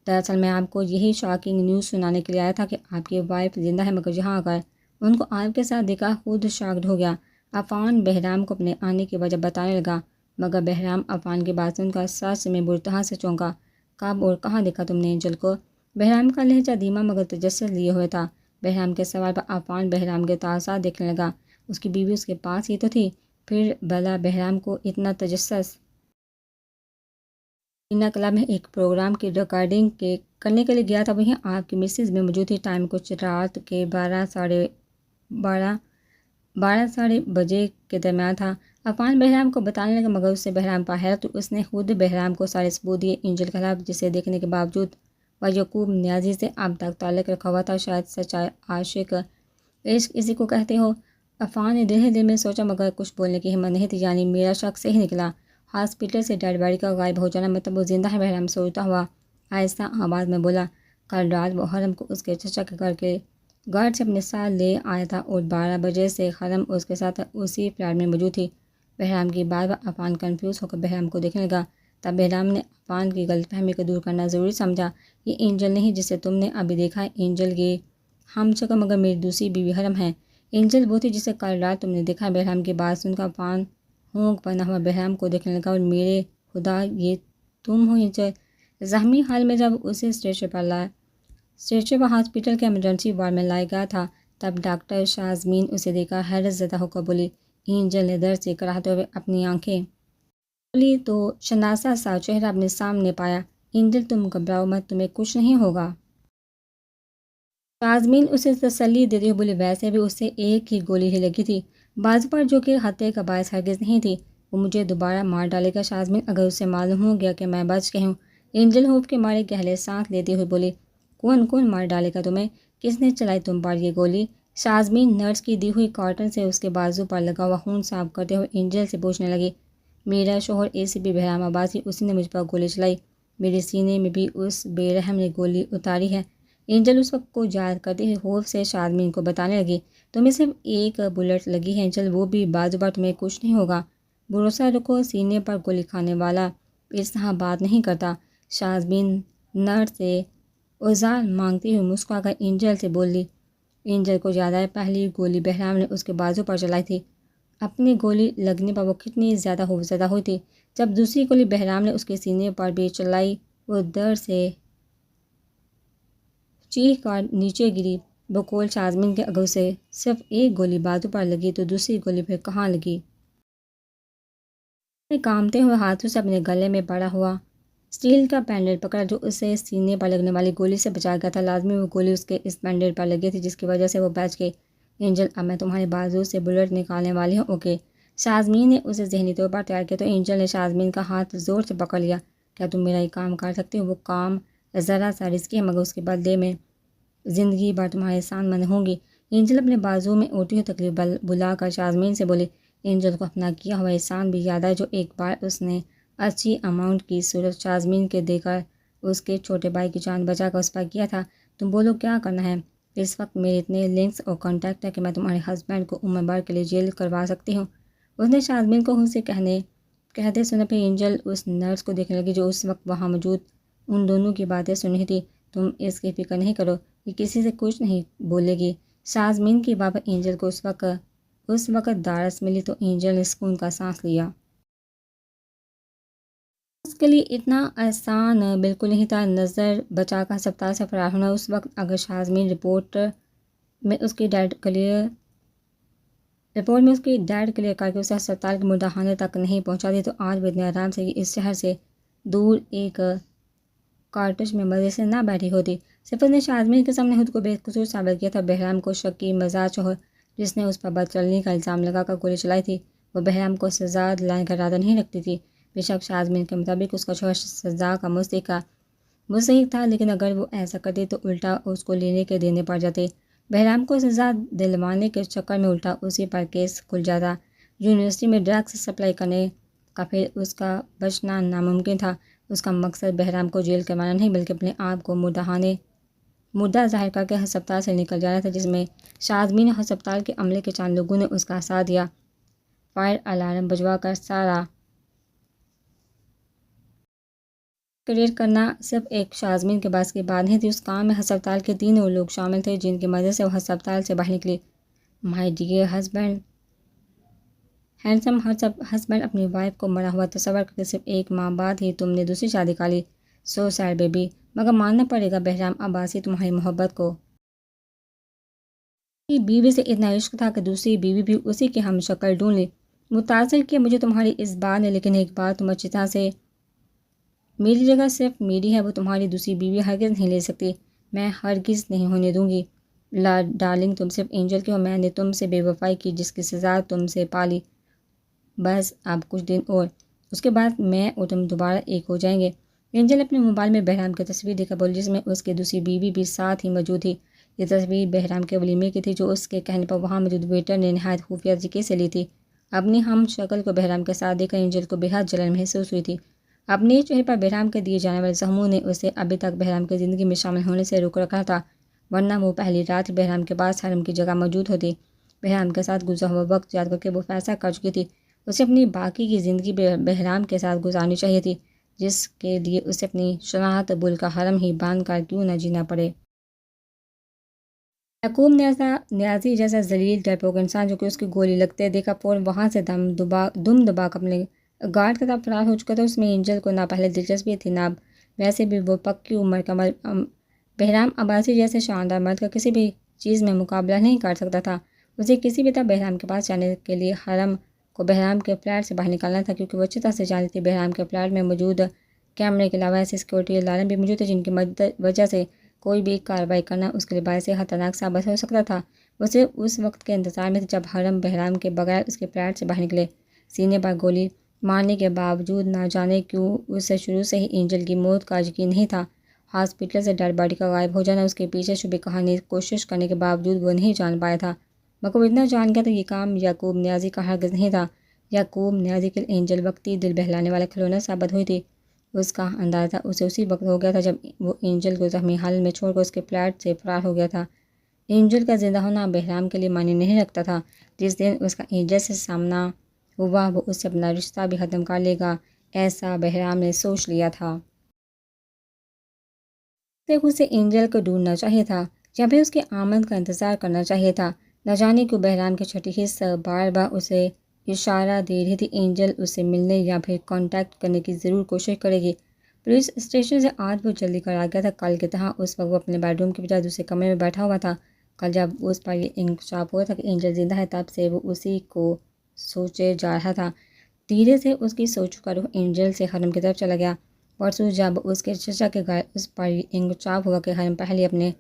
دراصل میں آپ کو یہی شاکنگ نیوز سنانے کے لیے آیا تھا کہ آپ کی وائف زندہ ہے، مگر یہاں آ کر ان کو آپ کے ساتھ دیکھا خود شاکڈ ہو گیا۔ عفان بہرام کو اپنے آنے کی وجہ بتانے لگا، مگر بہرام عفان کی بات سن کر سچ میں بری طرح سے چونکا۔ کب اور کہاں دیکھا تم نے اینجل کو؟ بہرام کا لہجہ دھیما مگر تجسس لیے ہوئے تھا۔ بہرام کے سوال پر عفان بہرام کے تاثرات دیکھنے لگا۔ اس کی بیوی اس کے پاس ہی تو تھی، پھر بلا بہرام کو اتنا تجسس؟ اینا کلب میں ایک پروگرام کی ریکارڈنگ کرنے کے لیے گیا تھا، وہیں آپ کی مسز بھی موجود تھی۔ ٹائم کچھ رات کے 12 ساڑھے بجے کے درمیان تھا۔ عفان بہرام کو بتانے لگا مگر اس سے بہرام پر حیرت ہوئی۔ اس نے خود بہرام کو سارے ثبوت دیے اینجل کے خلاف، جسے دیکھنے کے باوجود وہ یعقوب نیازی سے اب تک تعلق رکھا ہوا تھا۔ شاید سچا عاشق عشق اسی کو کہتے ہو۔ عفان نے دل ہی دل میں سوچا مگر کچھ بولنے کی ہمت نہیں تھی، یعنی میرا شک صحیح نکلا۔ ہاسپٹل سے ڈیڈ باڈی کا غائب ہو جانا مطلب وہ زندہ ہے؟ بہرام سوچتا ہوا آہستہ آواز میں بولا، کل رات وہ خرم کو اس کے چچا کے گھر سے اپنے ساتھ لے آیا تھا اور 12 بجے سے خرم اس کے ساتھ اسی فلیٹ میں موجود تھی۔ بہرام کی بات پر عفان کنفیوز ہو کر بہرام کو دیکھنے لگا۔ تب بہرام نے عفان کی غلط فہمی کو دور کرنا ضروری سمجھا، یہ اینجل نہیں جسے تم نے ابھی دیکھا ہے، اینجل یہ ہم شکل مگر میری دوسری بیوی خرم ہے۔ اینجل وہ تھی جسے کل رات تم نے دیکھا۔ بہرام کی بات سن کر عفان ہونک پر نہ ہوا بہرام کو دیکھنے لگا اور میرے خدا یہ تم ہو اینجل؟ زخمی حال میں جب اسے اسٹریچر پر ہاسپٹل کے ایمرجنسی وارڈ میں لایا گیا تھا، تب ڈاکٹر شازمین اسے دیکھ کر حیرت زدہ ہو کر بولی۔ اینجل نے درد سے کراہتے ہوئے اپنی آنکھیں کھولی تو شناسا سا چہرہ اپنے سامنے پایا۔ اینجل تم گھبراؤ مت، تمہیں کچھ نہیں ہوگا۔ شازمین اسے تسلی دیتے ہوئے بولی، ویسے بھی اسے ایک ہی گولی ہی لگی تھی بازو پر، جو کہ خطرے کا باعث ہرگز نہیں تھی۔ وہ مجھے دوبارہ مار ڈالے گا شازمین، اگر اسے معلوم ہو گیا کہ میں بچ گئی ہوں۔ اینجل خوف کے مارے گہرے سانس لیتے ہوئے بولی، کون مار ڈالے گا تمہیں؟ کس نے چلائی تم پر یہ گولی؟ شازمین نرس کی دی ہوئی کارٹن سے اس کے بازو پر لگا ہوا خون صاف کرتے ہوئے اینجل سے پوچھنے لگی۔ میرا شوہر ACP بہرام عباسی، اسی نے مجھ پر گولی چلائی، میرے سینے میں بھی اس بے رحم نے گولی اتاری ہے۔ اینجل اس وقت کو یاد کرتے ہوئے خوف سے شازمین کو بتانے لگی، تمہیں صرف ایک بلٹ لگی ہے اینجل، وہ بھی بازو پر، تمہیں کچھ نہیں ہوگا، بھروسہ رکھو، سینے پر گولی کھانے والا اس طرح بات نہیں کرتا۔ شازمین نرس سے عذر مانگتی ہوئی مسکرا کر اینجل سے بولی۔ اینجل کو یاد آیا پہلی گولی بہرام نے اس کے بازو پر چلائی تھی، اپنی گولی لگنے پر وہ کتنی زیادہ خوفزدہ ہوئی تھی۔ جب دوسری گولی بہرام نے اس کے سینے پر بھی چلائی، وہ درد سے چیخ کر نیچے گری۔ بقول شازمین کے اگر اسے صرف ایک گولی بازو پر لگی تو دوسری گولی پھر کہاں لگی؟ اس نے کانپتے ہوئے ہاتھوں سے اپنے گلے میں پڑا ہوا اسٹیل کا بینڈل پکڑا جو اسے سینے پر لگنے والی گولی سے بچا گیا تھا۔ لازمی وہ گولی اس کے اس بینڈل پر لگی تھی جس کی وجہ سے وہ بچ گئی۔ اینجل، اب میں تمہارے بازو سے بلٹ نکالنے والی ہوں، اوکے؟ شازمین نے اسے ذہنی طور پر تیار کیا تو اینجل نے شازمین کا ہاتھ زور سے پکڑ لیا۔ کیا تم میرا یہ کام کر سکتے ہو؟ وہ کام ذرا سا رسکی ہے مگر اس کے بدلے میں زندگی بھر تمہارے ساتھ میں ہوں گی۔ اینجل اپنے بازو میں اوٹی ہوئی تکلیف بلا کر شازمین سے بولی۔ اینجل کو اپنا کیا ہوا احسان بھی یاد آیا جو ایک بار اس نے اچھی اماؤنٹ کی صورت شازمین کے دے کر اس کے چھوٹے بھائی کی جان بچا کر اس پر کیا تھا۔ تم بولو کیا کرنا ہے؟ اس وقت میرے اتنے لنکس اور کانٹیکٹ ہے کہ میں تمہارے ہسبینڈ کو عمر بھر کے لیے جیل کروا سکتی ہوں۔ اس نے شازمین کو خود سے کہتے سنا پھر اینجل اس نرس کو دیکھنے لگی جو اس وقت وہاں موجود ان دونوں کی باتیں سن رہی تھی۔ تم اس کی فکر نہیں کرو، یہ کسی سے کچھ نہیں بولے گی۔ شازمین کی بات پر اینجل کو اس وقت دارس ملی تو اینجل نے سکون کا سانس لیا۔ اس کے لیے اتنا آسان بالکل نہیں تھا نظر بچا کر ہسپتال سے فرار ہونا۔ اس وقت اگر شازمین رپورٹ میں اس کی ڈیڈ کلیئر کر کے اسے ہسپتال کے مردہخانے تک نہیں پہنچا دی تو آج وہ اتنے آرام سے اس شہر سے دور ایک کارٹج میں مزے سے نہ بیٹھی ہوتی۔ صفت نے شازمین کے سامنے خود کو بے قصور ثابت کیا تھا۔ بہرام کو شکی مزاج شوہر جس نے اس پر بد چلنی کا الزام لگا کر گولی چلائی تھی، وہ بہرام کو سزا دلانے کا ارادہ نہیں رکھتی تھی۔ بے شک شازمین کے مطابق اس کا شوہر سزا کا مستحق تھا، لیکن اگر وہ ایسا کرتی تو الٹا اس کو لینے کے دینے پڑ جاتے۔ بہرام کو سزا دلوانے کے چکر میں الٹا اسی پر کیس کھل جاتا۔ یونیورسٹی میں ڈرگس سپلائی کرنے کا پھر اس کا بچنا ناممکن تھا۔ اس کا مقصد بہرام کو جیل کروانا نہیں بلکہ اپنے آپ کو مردہ ظاہر کر کے ہسپتال سے نکل جانا تھا، جس میں شازمین اور ہسپتال کے عملے کے چند لوگوں نے اس کا ساتھ دیا۔ فائر الارم بجوا کر سارا کلیئر کرنا صرف ایک شازمین کے بس کی بات نہیں تھی۔ اس کام میں ہسپتال کے 3 اور لوگ شامل تھے جن کی مدد سے وہ ہسپتال سے باہر نکلی۔ مائی ڈیئر ہینڈسم ہسبینڈ، اپنی وائف کو مرا ہوا تصور کرتے صرف ایک ماہ بعد ہی تم نے دوسری شادی کر لی۔ سو سیڈ بیبی، مگر ماننا پڑے گا بہرام عباسی تمہاری محبت کو بیوی سے اتنا عشق تھا کہ دوسری بیوی بھی اسی کی ہم شکل ڈھونڈ لی۔ متاثر کیا مجھے تمہاری اس بات نے، لیکن ایک بات تم اچھی طرح سے، میری جگہ صرف میری ہے، وہ تمہاری دوسری بیوی ہرگز نہیں لے سکتی، میں ہرگز نہیں ہونے دوں گی۔ ڈارلنگ تم صرف اینجل کی ہو، میں نے تم سے بے وفائی کی جس کی سزا تم سے پالی، بس اب کچھ دن اور، اس کے بعد میں اور تم دوبارہ ایک ہو جائیں گے۔ اینجل اپنے موبائل میں بہرام کی تصویر دیکھا بولی، جس میں اس کی دوسری بیوی بھی ساتھ ہی موجود تھی۔ یہ تصویر بہرام کے ولیمے کی تھی جو اس کے کہنے پر وہاں موجود ویٹر نے نہایت خفیہ طریقے سے لی تھی۔ اپنی ہم شکل کو بہرام کے ساتھ دیکھ کر اینجل کو بے حد جلن محسوس ہوئی تھی۔ اپنے چہرے پر بہرام کے دیے جانے والے زخموں نے اسے ابھی تک بہرام کی زندگی میں شامل ہونے سے روک رکھا تھا، ورنہ وہ پہلی رات بہرام کے پاس حرم کی جگہ موجود ہوتی۔ بہرام کے ساتھ گزرا ہوا وقت یاد کر کے وہ فیصلہ کر چکی تھی، اسے اپنی باقی کی زندگی بہرام کے ساتھ گزارنی چاہیے تھی، جس کے لیے اسے اپنی شناخت بول کا حرم ہی باندھ کر کیوں نہ جینا پڑے۔ یعقوب نیازی جیسا ذلیل ڈرپوک انسان جو کہ اس کی گولی لگتے دیکھا فوراً وہاں سے دم دبا کر اپنے گارڈ کی طرف فرار ہو چکا تھا۔ اس میں اینجل کو نہ پہلے دلچسپی تھی، نہ ویسے بھی وہ پکی عمر کا بہرام عباسی جیسے شاندار مرد کا کسی بھی چیز میں مقابلہ نہیں کر سکتا تھا۔ اسے کسی بھی طرح بہرام کے پاس جانے کے لیے حرم کو بہرام کے فلیٹ سے باہر نکالنا تھا، کیونکہ وہ اچھی طرح سے جانتی تھی بہرام کے فلیٹ میں موجود کیمرے کے علاوہ ایسے سیکورٹی الارم بھی موجود تھے جن کی وجہ سے کوئی بھی کارروائی کرنا اس کے لیے باعث خطرناک ثابت ہو سکتا تھا۔ وہ صرف اس وقت کے انتظار میں تھے جب حرم بہرام کے بغیر اس کے فلیٹ سے باہر نکلے۔ سینے پر گولی مارنے کے باوجود نہ جانے کیوں اسے شروع سے ہی اینجل کی موت کا یقین نہیں تھا۔ ہاسپٹل سے ڈیڈ باڈی کا غائب ہو جانا اس کے پیچھے شبے کہانی کوشش کرنے کے باوجود وہ نہیں جان پایا تھا، مگر وہ اتنا جان گیا تھا یہ کام یعقوب نیازی کا ہرگز نہیں تھا۔ یعقوب نیازی کے لیے اینجل وقتی دل بہلانے والا کھلونا ثابت ہوئی تھی۔ اس کا اندازہ اسے اسی وقت ہو گیا تھا جب وہ اینجل کو زخمی حالت میں چھوڑ کر اس کے فلیٹ سے فرار ہو گیا تھا۔ اینجل کا زندہ ہونا بہرام کے لیے معنی نہیں رکھتا تھا۔ جس دن اس کا اینجل سے سامنا ہوا وہ اس سے اپنا رشتہ بھی ختم کر لے گا، ایسا بہرام نے سوچ لیا تھا۔ اسے اینجل کو ڈھونڈنا چاہیے تھا یا پھر اس کے آمد کا انتظار کرنا چاہیے تھا۔ نہ جانے کیوں بہرام کی چھٹی حصہ بار بار اسے اشارہ دے رہی تھی اینجل اسے ملنے یا پھر کانٹیکٹ کرنے کی ضرور کوشش کرے گی۔ پولیس اسٹیشن سے آج وہ جلدی کر آ گیا تھا۔ کل کی طرح اس وقت وہ اپنے بیڈ روم کی بجائے دوسرے کمرے میں بیٹھا ہوا تھا۔ کل جب اس پر یہ انکشاف ہوا تھا کہ اینجل زندہ ہے، تب سے وہ اسی کو سوچے جا رہا تھا۔ دھیرے سے اس کی سوچ کا رخ اینجل سے حرم کی طرف چلا گیا۔ پرسوں جب اس کے چچا کے گھر اس پر انکشاف ہوا کہ حرم پہلے اپنے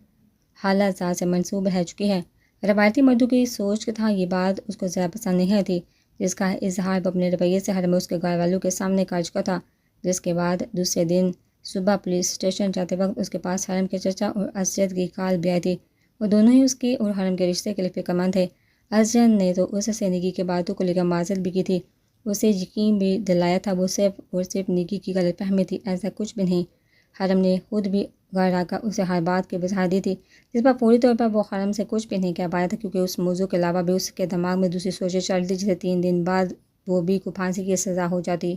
حالات سے منسوب رہ چکی ہے، روایتی مردوں کی سوچ کی طرح یہ بات اس کو زیادہ پسند نہیں آتی، جس کا اظہار وہ اپنے رویے سے حرم اس کے گھر والوں کے سامنے کر چکا تھا۔ جس کے بعد دوسرے دن صبح پولیس اسٹیشن جاتے وقت اس کے پاس حرم کے چچا اور اسجد کی کال بھی آئی تھی۔ وہ دونوں ہی اس کے اور حرم کے رشتے کے لیے فکر مند تھے۔ اسجد نے تو اس سے نکی کی باتوں کو لے کر معذرت بھی کی تھی، اسے یقین بھی دلایا تھا وہ صرف اور صرف نکی کی غلط فہمی تھی، ایسا کچھ بھی نہیں۔ حرم نے خود بھی گھر آ کر اسے ہر بات کی وضاحت دی تھی، جس پر پوری طور پر وہ حرم سے کچھ بھی نہیں کہہ پایا تھا، کیونکہ اس موضوع کے علاوہ بھی اس کے دماغ میں دوسری سوچیں چل رہی تھی، جسے 3 دن بعد وہ بھی کو پھانسی کی سزا ہو جاتی۔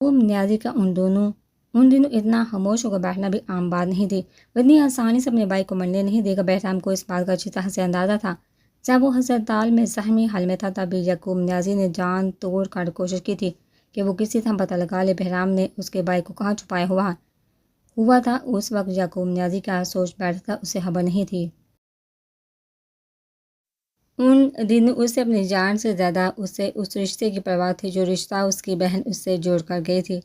یعقوب نیازی کا ان دنوں اتنا خاموش ہو کر بیٹھنا بھی عام بات نہیں تھی۔ وہ اتنی آسانی سے اپنے بھائی کو مرنے نہیں دے گا۔ بہرام کو اس بات کا اچھی طرح سے اندازہ تھا۔ جب وہ ہسپتال میں زخمی حال میں تھا، تب بھی یعقوب نیازی نے جان توڑ کر کوشش کی تھی کہ وہ کسی طرح پتہ لگا لے بہرام نے اس کے بھائی کو کہاں چھپایا ہوا تھا۔ اس وقت یعقوب نیازی کیا سوچ بیٹھا تھا اسے خبر نہیں تھی۔ ان دن اسے اپنی جان سے زیادہ اسے اس رشتے کی پرواہ تھی جو رشتہ اس کی بہن اس سے جوڑ کر گئی تھی،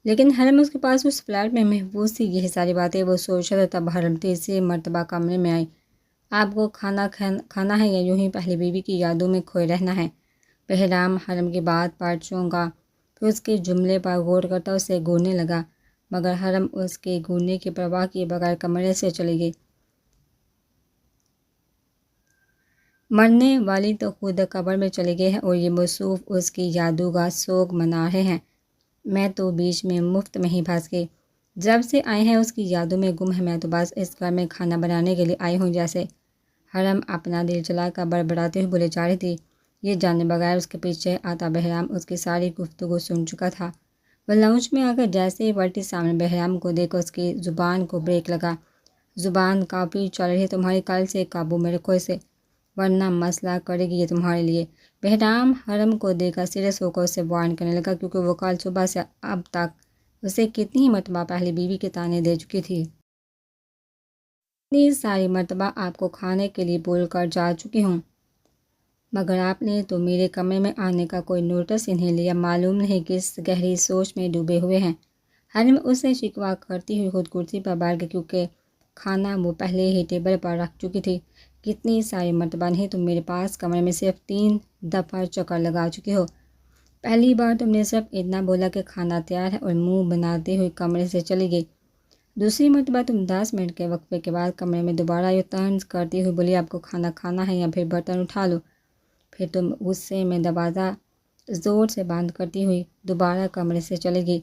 لیکن حرم اس کے پاس اس فلیٹ میں محفوظ تھی۔ یہی ساری باتیں وہ سوچ رہا تھا تب حرم تیسری مرتبہ کمرے میں آئی۔ آپ کو کھانا ہے یا یوں ہی پہلی بیوی کی یادوں میں کھوئے رہنا ہے؟ بہرام حرم کی بات پر چونکا، پھر اس کے جملے پر غور کرتا اسے گھورنے لگا، مگر حرم اس کے گھورنے کی پرواہ کیے بغیر کمرے سے چلی گئی۔ مرنے والی تو خود قبر میں چلی گئی ہے اور یہ موصوف اس کی یادوں کا سوگ منا رہے ہیں، میں تو بیچ میں مفت میں ہی پھنس گئی۔ جب سے آئے ہیں اس کی یادوں میں گم ہے، میں تو بس اس گھر میں کھانا بنانے کے لیے آئی ہوں جیسے۔ حرم اپنا دل جلا کر بڑبڑاتے ہوئے بولے جا رہی تھی، یہ جانے بغیر اس کے پیچھے آتا بہرام اس کی ساری گفتگو سن چکا تھا۔ وہ لاؤنج میں آ کر جیسے ہی پلٹی سامنے بہرام کو دیکھا اس کی زبان کو بریک لگا۔ زبان کافی چل رہی ہے تمہاری، کل سے قابو میں رکھو اسے، ورنہ مسئلہ کرے گی یہ تمہارے لیے۔ بہرام حرم کو دیکھ کر سیریس ہو کر اسے وارن کرنے لگا، کیونکہ وہ کل صبح سے اب تک اسے کتنی ہی مرتبہ پہلی بیوی کے طعنے دے چکی تھی۔ اتنی ساری مرتبہ آپ کو کھانے کے لیے بول کر جا چکی ہوں، مگر آپ نے تو میرے کمرے میں آنے کا کوئی نوٹس ہی نہیں لیا۔ معلوم نہیں کس گہری سوچ میں ڈوبے ہوئے ہیں۔ حرم اس سے شکوہ کرتی ہوئی خود کرسی پر بیٹھ گئی، کیونکہ کھانا وہ پہلے ہی ٹیبل پر رکھ چکی تھی۔ کتنی ساری مرتبہ نہیں، تم میرے پاس کمرے میں صرف 3 دفعہ چکر لگا چکی ہو۔ پہلی بار تم نے صرف اتنا بولا کہ کھانا تیار ہے اور منہ بناتے ہوئے کمرے سے چلی گئی۔ دوسری مرتبہ تم 10 منٹ کے وقفے کے بعد کمرے میں دوبارہ یہ طنز کرتی ہوئی بولی، آپ کو کھانا کھانا ہے یا پھر برتن اٹھا لو۔ پھر تم غصے میں دروازہ زور سے بند کرتی ہوئی دوبارہ کمرے سے چلی گئی۔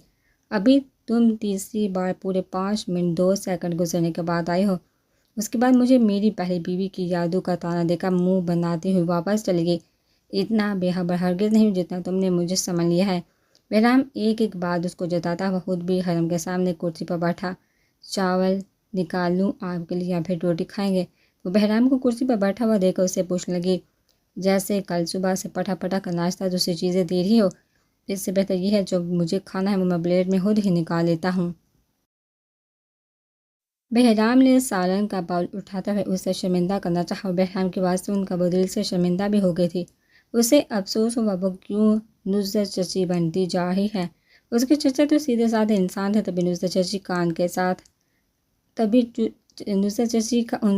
ابھی تم تیسری بار پورے 5 منٹ 2 سیکنڈ گزرنے کے بعد آئی ہو۔ اس کے بعد مجھے میری پہلی بیوی کی جادو کا طعنہ دے کر منہ بناتی ہوئی واپس چلی گئی۔ اتنا بے خبر ہرگز نہیں جتنا تم نے مجھے سمجھ لیا ہے۔ بہرام ایک ایک بات اس کو جتاتا ہوا خود بھی حرم کے سامنے کرسی پر بیٹھا۔ چاول نکال لوں آپ کے لیے یا پھر روٹی کھائیں گے؟ وہ بہرام کو کرسی پر بیٹھا ہوا دیکھ کر اسے پوچھنے لگی، جیسے کل صبح سے پٹا پٹا کا ناشتہ دوسری چیزیں دے رہی ہو۔ اس سے بہتر یہ ہے جو مجھے کھانا ہے وہ میں پلیٹ میں خود ہی نکال لیتا ہوں۔ بہرام نے سالن کا باؤل اٹھاتے ہوئے اسے شرمندہ کرنا چاہا اور بہرام کی بات سن کر وہ دل سے شرمندہ بھی ہو گئی تھی۔ اسے افسوس ہوا وہ کیوں نصرت چچی بنتی جا رہی ہے۔ اس کے چچا تو سیدھے سادھے انسان تھے، تبھی نصرت چچی کا ان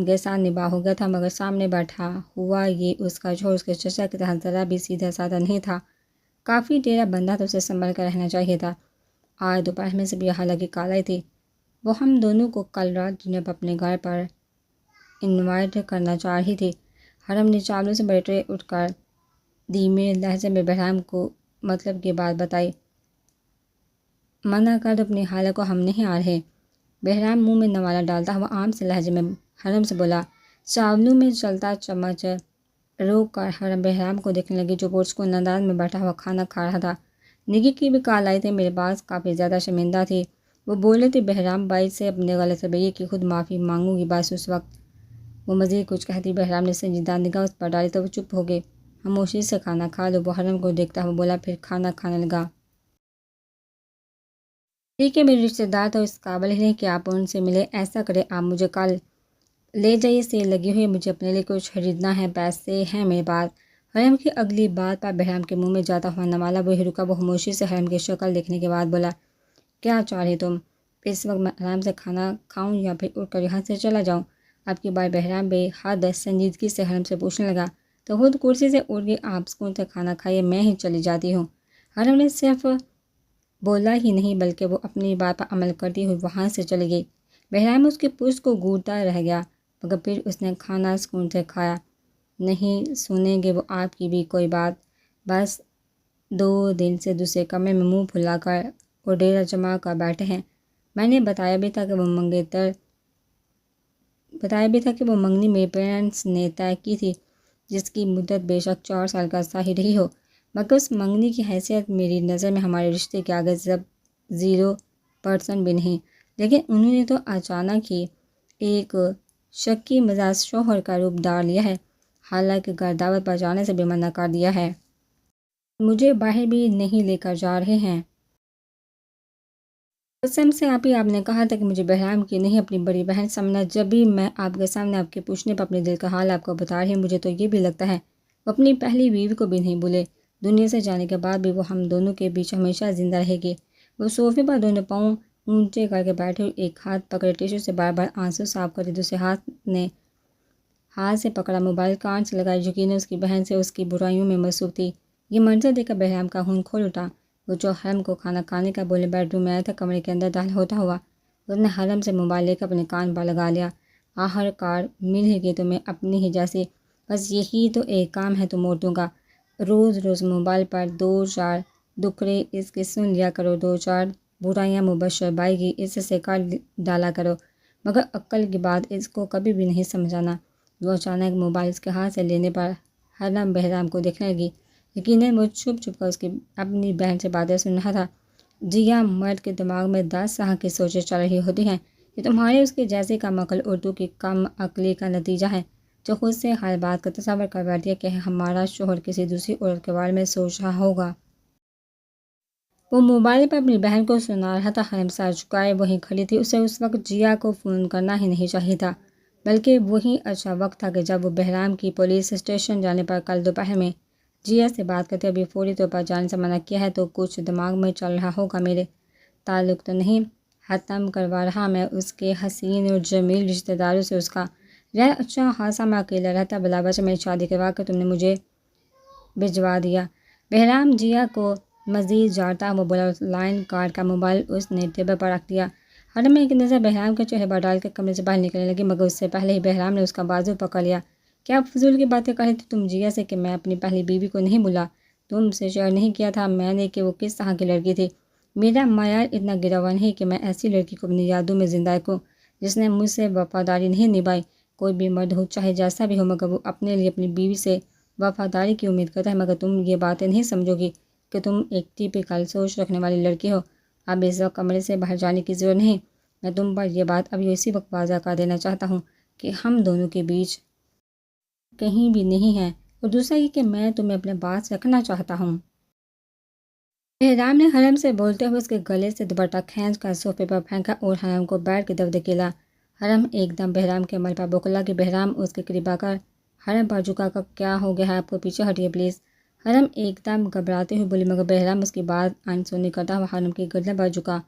کے ساتھ نباہ ہو گیا تھا، مگر سامنے بیٹھا ہوا یہ اس کا جوہر اس کے چچا کی طرح ذرا بھی سیدھا سادھا نہیں تھا۔ کافی ٹیڑھا بندہ تھا، اسے سنبھل کر رہنا چاہیے تھا۔ آج دوپہر میں سے بھی حالانکہ کالا ہی تھی۔ وہ ہم دونوں کو کل رات ڈنر پر اپنے گھر پر انوائٹ کرنا چاہ رہی تھی۔ حرم نے چاولوں سے بڑی ٹرے اٹھ کر دھیمے لہجے میں بہرام کو مطلب کی بات بتائی۔ منع کر دو، اپنی حالت کو ہم نہیں آ رہے۔ بہرام منہ میں نوالا ڈالتا ہوا عام سے لہجے میں حرم سے بولا۔ چاولوں میں چلتا چمچ روک کر حرم بہرام کو دیکھنے لگی، جو پرسکون انداز میں بیٹھا ہوا کھانا کھا رہا تھا۔ نگی کی بھی کال آئی تھی، میرے پاس کافی زیادہ شرمندہ تھی۔ وہ بولے تھے بہرام بھائی سے اپنے غلط رویے کی خود معافی مانگوں گی، بس اس وقت وہ مزید کچھ کہتی بہرام نے سنجیدہ نگاہ اس پر ڈالی تو وہ چپ ہو گئے۔ خاموشی سے کھانا کھا لو، وہ حرم کو دیکھتا ہوا بولا، پھر کھانا کھانے لگا۔ ٹھیک ہے، میرے رشتہ دار تو اس قابل ہی نہیں کہ آپ ان سے ملے۔ ایسا کرے آپ مجھے کل لے جائیے، سیل لگی ہوئی ہے، مجھے اپنے لیے کچھ خریدنا ہے، پیسے ہیں میرے پاس۔ حرم کی اگلی بات پر بہرام کے منہ میں جاتا ہوا نوالا وہی رکا۔ وہ خاموشی سے حرم کی شکل دیکھنے کے بعد بولا، کیا چاہ رہی تم؟ اس وقت میں آرام سے کھانا کھاؤں یا پھر اٹھ کر یہاں سے چلا جاؤں؟ اب کی بار بہرام بے حد سنجیدگی سے حرم سے پوچھنے لگا تو خود کرسی سے اٹھ گئی، آپ سکون سے کھانا کھائیے، میں ہی چلی جاتی ہوں۔ حرم نے صرف بولا ہی نہیں بلکہ وہ اپنی بات پر عمل کرتی ہوئی وہاں سے چلی گئی۔ بہرام اس کی پشت کو گھورتا رہ گیا، مگر پھر اس نے کھانا سکون سے کھایا۔ نہیں سنیں گے وہ آپ کی بھی کوئی بات، بس 2 دن سے دوسرے کمرے میں منہ پھلا کر اور ڈیرا جما کر بیٹھے ہیں۔ میں نے بتایا بھی تھا کہ وہ منگنی میرے پیرنٹس نے طے کی تھی، جس کی مدت بے شک 4 سال کا عرصہ ہی رہی ہو، مگر اس منگنی کی حیثیت میری نظر میں ہمارے رشتے کے آگے 0% بھی نہیں۔ لیکن انہوں نے تو اچانک ہی ایک شکی مزاج شوہر کا روپ دھار لیا ہے، حالانکہ گھر دعوت پر جانے سے بھی منع کر دیا ہے۔ مجھے باہر بھی نہیں لے کر جا رہے ہیں۔ قسم سے آپ نے کہا تھا کہ مجھے بہرام کی نہیں اپنی بڑی بہن سمجھنا۔ جب بھی میں آپ کے سامنے آپ کے پوچھنے پر اپنے دل کا حال آپ کو بتا رہی ہوں، مجھے تو یہ بھی لگتا ہے وہ اپنی پہلی بیوی کو بھی نہیں بھولے۔ دنیا سے جانے کے بعد بھی وہ ہم دونوں کے بیچ ہمیشہ زندہ رہے گی۔ وہ صوفے پر دونوں پاؤں اونچے کر کے بیٹھے ہوئے ایک ہاتھ پکڑے ٹیشو سے بار بار آنسو صاف کرتے، دوسرے ہاتھ سے پکڑا موبائل کان سے لگائی، یقیناً اس کی بہن سے اس کی برائیوں میں مصروف تھی۔ یہ منظر دیکھ کر بہرام کا خون کھول اٹھا۔ وہ جو حرم کو کھانا کھانے کا بولے بیڈ روم میں آیا تھا، کمرے کے اندر داخل ہوتا ہوا اس نے حرم سے موبائل لے کر اپنے کان پر لگا لیا۔ آخر کار مل ہی گئی تمہیں اپنی ہی جیسی، بس یہی تو ایک کام ہے تم عورتوں کا، روز روز موبائل پر 2-4 دکھڑے اس کے سن لیا کرو، 2-4 برائیاں مبشر بائی کی اس سے کر ڈالا کرو، مگر عقل کی بات اس کو کبھی بھی نہیں سمجھانا۔ وہ اچانک موبائل اس کے ہاتھ سے لینے پر حرم بہرام کو دیکھنے لگی۔ یقیناً وہ چھپ چھپ کر اس کی اپنی بہن سے باتیں سن رہا تھا۔ جی ہاں، مرد کے دماغ میں 10 طرح کی سوچیں چل رہی ہوتی ہیں۔ یہ تمہارے اس کے جیسے کم عقل اردو کی کم عقلی کا نتیجہ ہے، جو خود سے ہر بات کا تصور کر بیٹھی ہے کہ ہمارا شوہر کسی دوسری عورت کے بارے میں سوچ رہا ہوگا۔ وہ موبائل پر اپنی بہن کو سنا رہا تھا۔ حرم سر چکائے وہیں کھڑی تھی۔ اسے اس وقت جیا کو فون کرنا ہی نہیں چاہیے تھا، بلکہ وہی اچھا وقت تھا کہ جب وہ بہرام کی پولیس اسٹیشن جانے پر کل دوپہر میں جیا سے بات کرتے ابھی فوری طور پر جانے سے منع کیا ہے تو کچھ دماغ میں چل رہا ہوگا۔ میرے تعلق تو نہیں ختم کروا رہا میں اس کے حسین اور جمیل رشتہ داروں سے۔ اس کا یار اچھا خاصا میں اکیلا رہتا، بلا وجہ میری شادی کروا کر تم نے مجھے بھجوا دیا۔ بہرام جیا کو مزید جھاڑتا وہ بولا۔ لائن کاٹ کا موبائل اس نے ٹیبل پر رکھ دیا۔ حرم میں ایک نظر بہرام کے چہرے پر ڈال کر کمرے سے باہر نکلنے لگی، مگر اس سے پہلے ہی بہرام نے اس کا بازو پکڑ لیا۔ کیا فضول کی باتیں کر رہی تھی تم جیا سے کہ میں اپنی پہلی بیوی کو نہیں بھولا؟ تم سے شیئر نہیں کیا تھا میں نے کہ وہ کس طرح کی لڑکی تھی؟ میرا معیار اتنا گرا ہوا نہیں کہ میں ایسی لڑکی کو اپنی یادوں میں زندہ رکھوں جس نے مجھ سے وفاداری نہیں نبھائی۔ کوئی بھی مرد ہو چاہے جیسا بھی ہو، مگر وہ اپنے لیے اپنی بیوی سے وفاداری کی امید کرتا ہے، مگر تم یہ باتیں نہیں سمجھو گی کہ تم ایک ٹیپیکل سوچ رکھنے والی لڑکی ہو۔ اب اس وقت کمرے سے باہر جانے کی ضرورت نہیں۔ میں تم پر یہ بات ابھی اسی وقت واضح کر دینا چاہتا ہوں کہ ہم دونوں کے بیچ کہیں بھی نہیں ہے، اور دوسرا یہ کہ میں تمہیں اپنے پاس رکھنا چاہتا ہوں۔ بہرام نے حرم سے بولتے ہوئے اس کے گلے سے دوپٹہ کھینچ کر صوفے پر پھینکا اور حرم کو بیٹھ کے دب دھکیلا۔ حرم ایک دم بہرام کے عمل پر بوکھلا کہ بہرام اس کے قریب آ کر حرم پر جھکا کر کیا ہو گیا ہے آپ کو، پیچھے ہٹیے پلیز۔ حرم ایک دم گھبراتے ہوئے بولی، مگر بہرام اس کی بات انسنی کرتا ہوا حرم کی گردن پر جھکا۔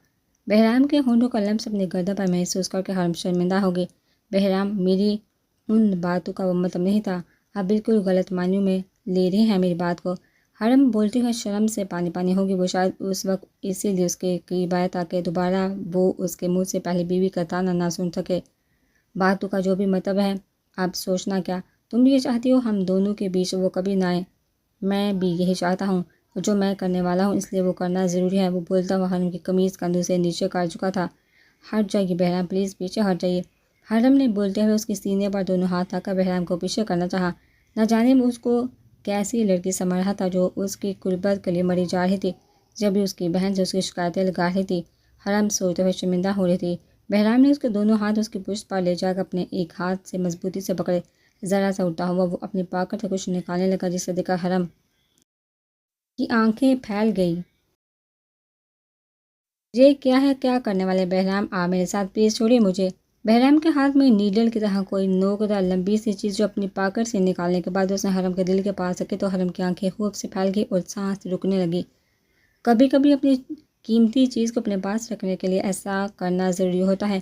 بہرام کے ہونٹوں کا لمس اپنی گردن پر محسوس کر کے حرم شرمندہ ہو گئی۔ بہرام میری ان باتوں کا وہ مطلب نہیں تھا، آپ بالکل غلط معنیوں میں لے رہے ہیں میری بات کو۔ حرم بولتی ہوئے شرم سے پانی پانی ہوگی۔ وہ شاید اس وقت اسی لیے اس کے قریب آیا تاکہ دوبارہ وہ اس کے منہ سے پہلی بیوی کا طعنہ نہ سن سکے۔ باتوں کا جو بھی مطلب ہے، اب سوچنا کیا؟ تم یہ چاہتی ہو ہم دونوں کے بیچ وہ کبھی نہ آئے؟ میں بھی یہی چاہتا ہوں، اور جو میں کرنے والا ہوں اس لیے وہ کرنا ضروری ہے۔ وہ بولتا ہوا حرم کی قمیض کندھوں سے نیچے کر چکا تھا۔ ہٹ جائیے بہرام پلیز، پیچھے ہٹ جائیے۔ حرم نے بولتے ہوئے اس کے سینے پر دونوں ہاتھ رکھ کر بہرام کو پیچھے کرنا چاہا۔ نہ جانے وہ اس کو کیسی لڑکی سمجھ رہا تھا جو اس کی قربت کے لیے مری جا رہی تھی، جب بھی اس کی بہن سے اس کی شکایتیں لگا رہی تھی۔ حرم سوچتے ہوئے شرمندہ ہو رہی تھی۔ بہرام نے اس کے دونوں ہاتھ اس کی پشت پر لے جا کر اپنے ایک ہاتھ سے مضبوطی سے پکڑے۔ ذرا سا اٹھا ہوا وہ اپنی پاکٹ سے کچھ نکالنے لگا، جسے دیکھ کر حرم کی آنکھیں پھیل گئی۔ یہ کیا ہے؟ کیا کرنے والے بہرام؟ آپ میرے ساتھ، پلیز چھوڑیے مجھے۔ بہرام کے ہاتھ میں نیڈل کی طرح کوئی نوکدار لمبی سی چیز جو اپنی پاکٹ سے نکالنے کے بعد اس نے حرم کے دل کے پاس رکھی تو حرم کی آنکھیں خوف سے پھیل گئی اور سانس رکنے لگی۔ کبھی کبھی اپنی قیمتی چیز کو اپنے پاس رکھنے کے لیے ایسا کرنا ضروری ہوتا ہے۔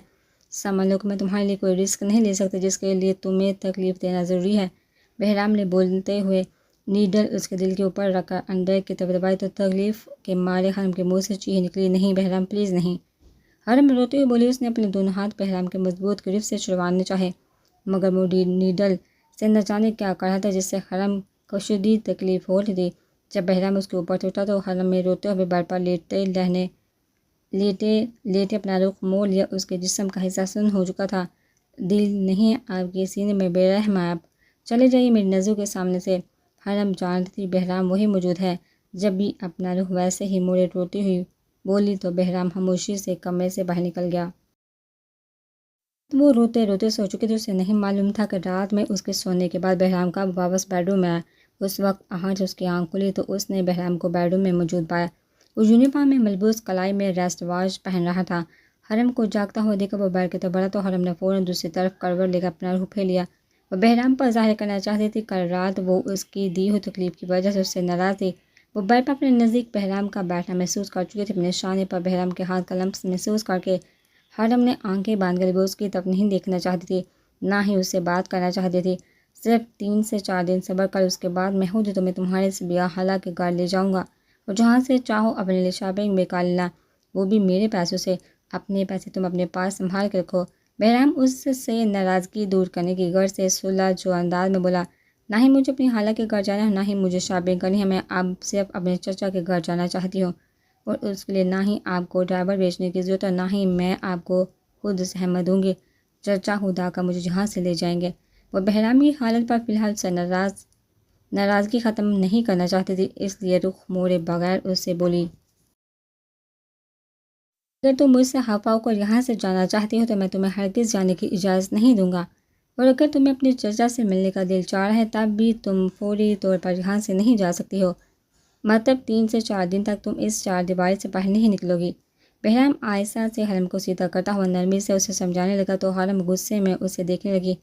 سمجھ لو کہ میں تمہارے لیے کوئی رسک نہیں لے سکتا جس کے لیے تمہیں تکلیف دینا ضروری ہے۔ بہرام نے بولتے ہوئے نیڈل اس کے دل کے اوپر رکھ کر اندر کی طرف دبائی تو تکلیف کے مارے حرم کے منہ سے چیخ نکلی، نہیں بہرام پلیز نہیں۔ حرم روتے ہوئے بولی۔ اس نے اپنے دونوں ہاتھ بہرام کے مضبوط گرفت سے چھڑوانے چاہے، مگر وہ نیڈل سے نہ جانے کیا کر رہا تھا جس سے حرم کو شدید تکلیف ہو رہی تھی۔ جب بہرام اس کے اوپر ٹوٹا تو حرم میں روتے ہوئے بیڈ پر لیٹے اپنا رخ موڑ لیا۔ اس کے جسم کا حصہ سن ہو چکا تھا۔ دل نہیں آپ کے سینے میں بے رحم آپ، چلے جائیے میری نظروں کے سامنے سے۔ حرم جانتی تھی بہرام وہی موجود ہے۔ جب بھی اپنا رخ ویسے ہی موڑے روتی ہوئی بولی تو بہرام خاموشی سے کمرے سے باہر نکل گیا۔ وہ روتے روتے سو چکی تھی۔ اسے نہیں معلوم تھا کہ رات میں اس کے سونے کے بعد بہرام کب واپس بیڈ روم میں آیا۔ اس وقت آج اس کی آنکھ کھلی تو اس نے بہرام کو بیڈ روم میں موجود پایا۔ وہ یونیفارم میں ملبوس کلائی میں ریسٹ واچ پہن رہا تھا۔ حرم کو جاگتا ہوا دیکھ کر وہ بیڈ کی طرف بڑھا تو حرم نے فوراً دوسری طرف کروٹ لے کر اپنا رخ پھیر لیا۔ وہ بہرام پر ظاہر کرنا چاہتی تھی کل رات وہ اس کی دی ہوئی تکلیف کی وجہ سے اس سے ناراض تھی۔ وہ بیڈ پر اپنے نزدیک بہرام کا بیٹھنا محسوس کر چکی تھی۔ اپنے شانے پر بہرام کے ہاتھ کا لمس محسوس کر کے حرم نے آنکھیں باندھ کر وہ اس کی طرف نہیں دیکھنا چاہتی تھی، نہ ہی اس سے بات کرنا چاہتی تھی۔ صرف 3 سے 4 دن صبر کر، اس کے بعد میں ہوں تو میں تمہارے سے بیاہ خالہ کے گھر لے جاؤں گا، اور جہاں سے چاہو اپنے لیے شاپنگ بھی کر لینا، وہ بھی میرے پیسوں سے۔ اپنے پیسے تم اپنے پاس سنبھال کے رکھو۔ بہرام اس سے ناراضگی دور کرنے کی غرض سے صلح جو انداز میں بولا، نہ ہی مجھے اپنی خالہ کے گھر جانا ہے، نہ ہی مجھے شاپنگ کرنی ہے۔ میں اب صرف اپنے چچا کے گھر جانا چاہتی ہوں، اور اس کے لیے نہ ہی آپ کو ڈرائیور بھیجنے کی ضرورت ہے، نہ ہی میں آپ کو خود سہمت دوں گی۔ چچا خدا کا مجھے جہاں سے لے جائیں گے۔ وہ بہرام کی حالت پر فی الحال سے ناراضگی ختم نہیں کرنا چاہتی تھی، اس لیے رخ موڑے بغیر اس سے بولی، اگر تم مجھ سے خفا ہو کر یہاں سے جانا چاہتی ہو تو میں تمہیں ہرگز جانے کی اجازت نہیں دوں گا، اور اگر تمہیں اپنے چچا سے ملنے کا دل چاہ رہا ہے تب بھی تم فوری طور پر یہاں سے نہیں جا سکتی ہو۔ مطلب 3 سے 4 دن تک تم اس چار دیواری سے باہر نہیں نکلو گی۔ بہرام آہستہ سے حرم کو سیدھا کرتا ہوا نرمی سے اسے سمجھانے لگا تو حرم غصے میں اسے دیکھنے لگی۔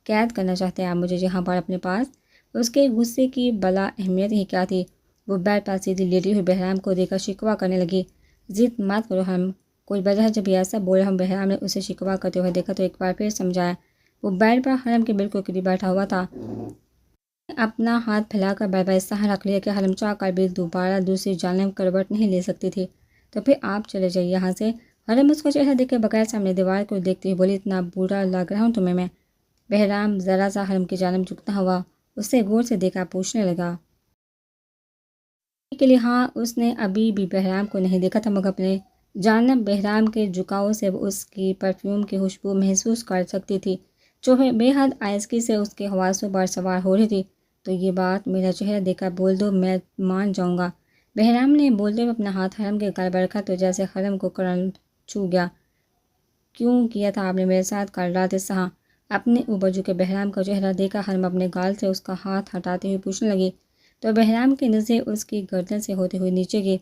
قید کرنا چاہتے ہیں آپ مجھے یہاں پر اپنے پاس؟ اس کے غصے کی بلا اہمیت ہی کیا تھی؟ وہ بیڈ پر سیدھی لیٹی ہوئی بہرام کو دیکھ کر شکوہ کرنے لگی۔ ضد مت کرو حرم، کوئی وجہ جب یہ ایسا بول رہا ہوں۔ بہرام نے اسے شکوہ کرتے ہوئے دیکھا تو ایک بار پھر سمجھایا۔ وہ بیڈ پر حرم کے بالکل قریب بیٹھا ہوا تھا۔ اپنا ہاتھ پھیلا کر بیڈ پر اس طرح رکھ لیا کہ حرم چاہ کر بھی دوبارہ دوسری جانب کروٹ نہیں لے سکتی تھی۔ تو پھر آپ چلے جائیے یہاں سے۔ حرم اس کا چہرہ دیکھ کے بغیر سامنے دیوار کو دیکھتی ہوئی بولی، اتنا برا لگ رہا ہوں تمہیں میں؟ بہرام ذرا سا حرم کی جانب جھکتا ہوا اسے غور سے دیکھا پوچھنے لگا کے لیے ہاں، اس نے ابھی بھی بہرام کو نہیں دیکھا تھا مگر اپنے جانب بہرام کے جھکاؤ سے وہ اس کی پرفیوم کی خوشبو محسوس کر سکتی تھی جو بے حد آہستگی سے اس کے حواسوں پر سوار ہو رہی تھی۔ تو یہ بات میرا چہرہ دیکھ کر بول دو، میں مان جاؤں گا۔ بہرام نے بولتے ہوئے اپنا ہاتھ حرم کے گال پر رکھا تو جیسے حرم کو کرنٹ چھو گیا۔ کیوں کیا تھا آپ نے میرے ساتھ کل رات اس طرح؟ اپنے اوپر جھکے بہرام کا چہرہ دیکھا حرم اپنے گال سے اس کا ہاتھ ہٹاتے ہوئے پوچھنے لگی تو بہرام کی نظریں اس کی گردن سے ہوتے ہوئے نیچے گئی۔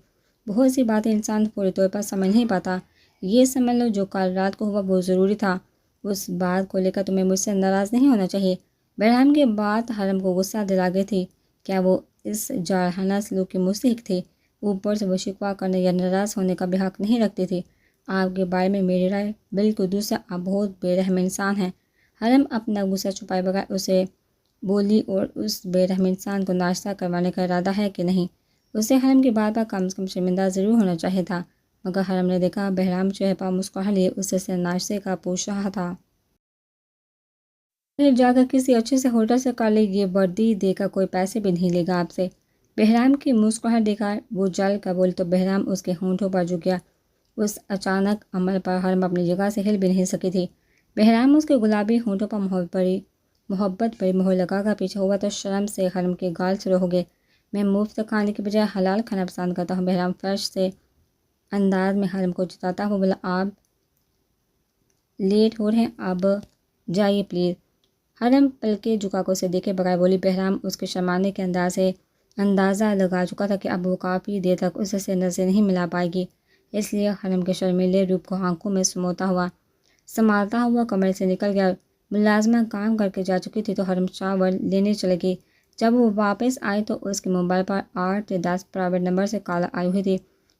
بہت سی باتیں انسان پورے طور پر سمجھ نہیں پاتا۔ یہ سمجھ لو جو کل رات کو ہوا وہ ضروری تھا۔ اس بات کو لے کر تمہیں مجھ سے ناراض نہیں ہونا چاہیے۔ بہرام کی بات حرم کو غصہ دلا گئی تھی۔ کیا وہ اس جارحانہ سلوک کی مستحق تھی؟ اوپر سے وہ شکوہ کرنے یا ناراض ہونے کا بھی حق نہیں رکھتی تھی۔ آپ کے بارے میں میری رائے بالکل دوسرا، آپ بہت بے رحم انسان ہیں۔ حرم اپنا غصہ چھپائے بغیر اسے بولی، اور اس بے رحم انسان کو ناشتہ کروانے کا ارادہ ہے کہ نہیں؟ اسے حرم کی بات پر کم سے کم شرمندہ ضرور ہونا چاہیے تھا، مگر حرم نے دیکھا بہرام چہرے پر مسکراہٹ لیے اسے سے ناشتے کا پوچھ رہا تھا۔ پھر جا کر کسی اچھے سے ہوٹل سے کر لے، یہ وردی دے کر کوئی پیسے بھی نہیں لے گا آپ سے۔ بہرام کی مسکراہٹ دیکھا وہ جل کر بولی تو بہرام اس کے ہونٹوں پر جھک گیا۔ اس اچانک عمل پر حرم اپنی جگہ سے ہل بھی نہیں سکی تھی۔ بہرام اس کے گلابی ہونٹوں پر محبت بڑی مہر لگا کر پیچھے ہوا تو شرم سے حرم کے گال سرخ ہو گئے۔ میں مفت کھانے کے بجائے حلال کھانا پسند کرتا ہوں، بہرام فرش سے انداز میں حرم کو جتاتا ہوا بولا۔ آپ لیٹ ہو رہے ہیں، اب جائیے پلیز۔ حرم پلکیں جھکا کر اسے دیکھے بغیر بولی۔ بہرام اس کے شرمانے کے انداز سے اندازہ لگا چکا تھا کہ اب وہ کافی دیر تک اسے سے نظریں نہیں ملا پائے گی، اس لیے حرم کے شرمیلے روپ کو آنکھوں میں سنبھالتا ہوا کمرے سے نکل گیا۔ ملازمہ کام کر کے جا چکی تھی تو حرم چاول لینے چلے گئی۔ جب وہ واپس آئی تو اس کے موبائل پر 8 سے 10 پرائیویٹ نمبر سے کال آئی ہوئی تھی۔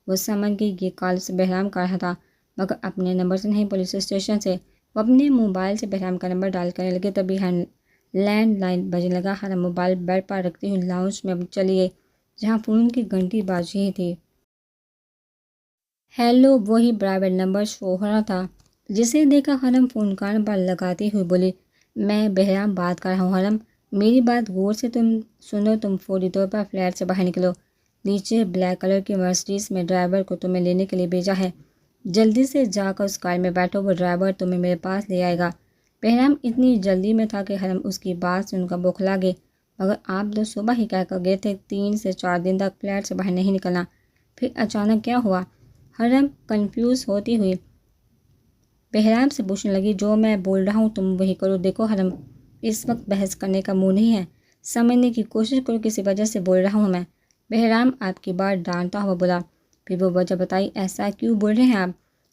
وہ سمجھ گئی یہ کال سے بہرام کر رہا تھا مگر اپنے نمبر سے نہیں، پولیس اسٹیشن سے۔ وہ اپنے موبائل سے بہرام کا نمبر ڈائل کرنے لگے تبھی لینڈ لائن بجنے لگا۔ حرم موبائل بیڈ پر رکھتی ہوئی لاؤنج میں چلی گئی جہاں فون کی گھنٹی بج رہی تھی۔ ہیلو، وہی پرائیویٹ نمبر شو ہو رہا تھا جسے دیکھا حرم فون کان پر لگاتی ہوئی بولی، میں بہرام بات کر رہا ہوں۔ حرم میری بات غور سے سنو، تم فوری طور پر فلیٹ سے باہر نکلو۔ نیچے بلیک کلر کی مرسڈیز میں ڈرائیور کو تمہیں لینے کے لیے بھیجا ہے، جلدی سے جا کر اس کار میں بیٹھو، وہ ڈرائیور تمہیں میرے پاس لے آئے گا۔ بہرام اتنی جلدی میں تھا کہ حرم اس کی بات سن کر بوکھلا گئی۔ مگر آپ تو صبح ہی کہہ کر گئے تھے 3 سے 4 دن تک فلیٹ سے باہر نہیں نکلنا، پھر اچانک کیا ہوا؟ حرم کنفیوز ہوتی ہوئی بہرام سے پوچھنے لگی۔ جو میں بول رہا ہوں تم وہی کرو۔ دیکھو حرم، اس وقت بحث کرنے کا موڈ نہیں ہے، سمجھنے کی کوشش کرو، کسی وجہ سے بول رہا ہوں میں۔ بہرام آپ کی بات ڈانٹتا ہوا بولا۔ پھر وہ وجہ بتائی، ایسا کیوں بول رہے ہیں آپ؟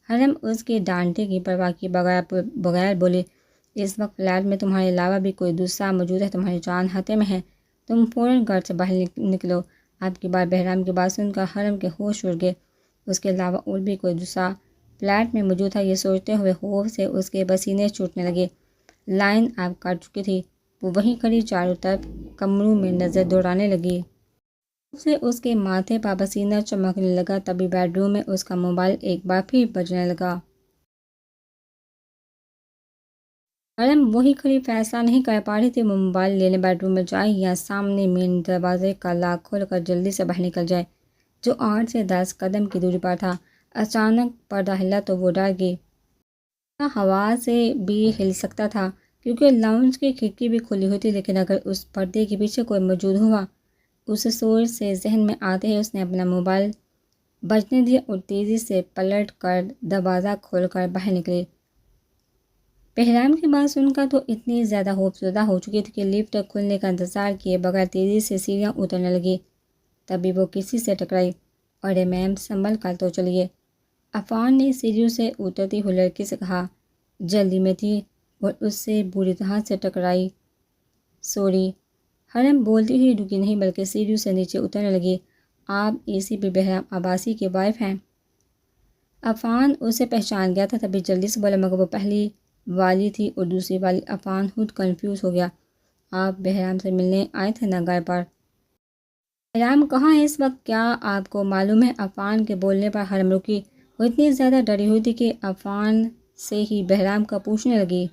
حرم اس کے ڈانٹے کی پرواہ کیے بغیر بولی، اس وقت فلیٹ میں تمہارے علاوہ بھی کوئی دوسرا موجود ہے، تمہاری جان خطرے میں ہے، تم فوراً گھر سے باہر نکلو۔ آپ کی بات بہرام کی بات سن کر حرم کے ہوش اڑ گئے۔ اس کے علاوہ اور بھی کوئی دوسرا فلیٹ میں موجود تھا، یہ سوچتے ہوئے خوف سے اس کے پسینے چھوٹنے لگے۔ لائن آپ کاٹ چکی تھی، وہ وہیں کھڑی چاروں طرف کمروں میں نظر دوڑانے لگی۔ سے اس کے ماتھے پر پسینہ چمکنے لگا تبھی بیڈ روم میں اس کا موبائل ایک بار پھر بجنے لگا۔ حرم وہی کھڑی فیصلہ نہیں کر پا رہی تھی وہ موبائل لینے بیڈ روم میں جائے یا سامنے مین دروازے کا لاک کھول کر جلدی سے باہر نکل جائے جو 8 سے 10 قدم کی دوری پر تھا۔ اچانک پردہ ہلا تو وہ ڈر گئی۔ ہوا سے بھی ہل سکتا تھا کیونکہ لاؤنج کی کھڑکی بھی کھلی ہوئی تھی، لیکن اگر اس پردے کے پیچھے کوئی موجود ہوا، اس سوچ سے ذہن میں آتے ہی اس نے اپنا موبائل بجنے دیا اور تیزی سے پلٹ کر دروازہ کھول کر باہر نکلی۔ بہرام کی بات سن کر تو اتنی زیادہ خوفزدہ ہو چکی تھی کہ لفٹ کھلنے کا انتظار کیے بغیر تیزی سے سیڑھیاں اترنے لگی۔ تبھی وہ کسی سے ٹکرائی۔ ارے میم سنبھل کر تو چلیے، عفان نے سیڑھیوں سے اترتی ہوئی لڑکی سے کہا۔ جلدی میں تھی اور اس سے بری طرح سے ٹکرائی۔ سوری۔ حرم بولتی ہوئی رکی نہیں بلکہ سیڑھیوں سے نیچے اترنے لگی۔ آپ اے سی پی بہرام عباسی کی وائف ہیں؟ عفان اسے پہچان گیا تھا تبھی جلدی سے بولا، مگر وہ پہلی والی تھی اور دوسری والی۔ عفان خود کنفیوز ہو گیا۔ آپ بہرام سے ملنے آئے تھے نا گھر پر؟ بہرام کہاں ہے اس وقت؟ کیا آپ کو معلوم ہے؟ عفان کے بولنے پر حرم رکی۔ وہ اتنی زیادہ ڈری ہوئی تھی کہ عفان سے ہی بہرام کا پوچھنے لگی۔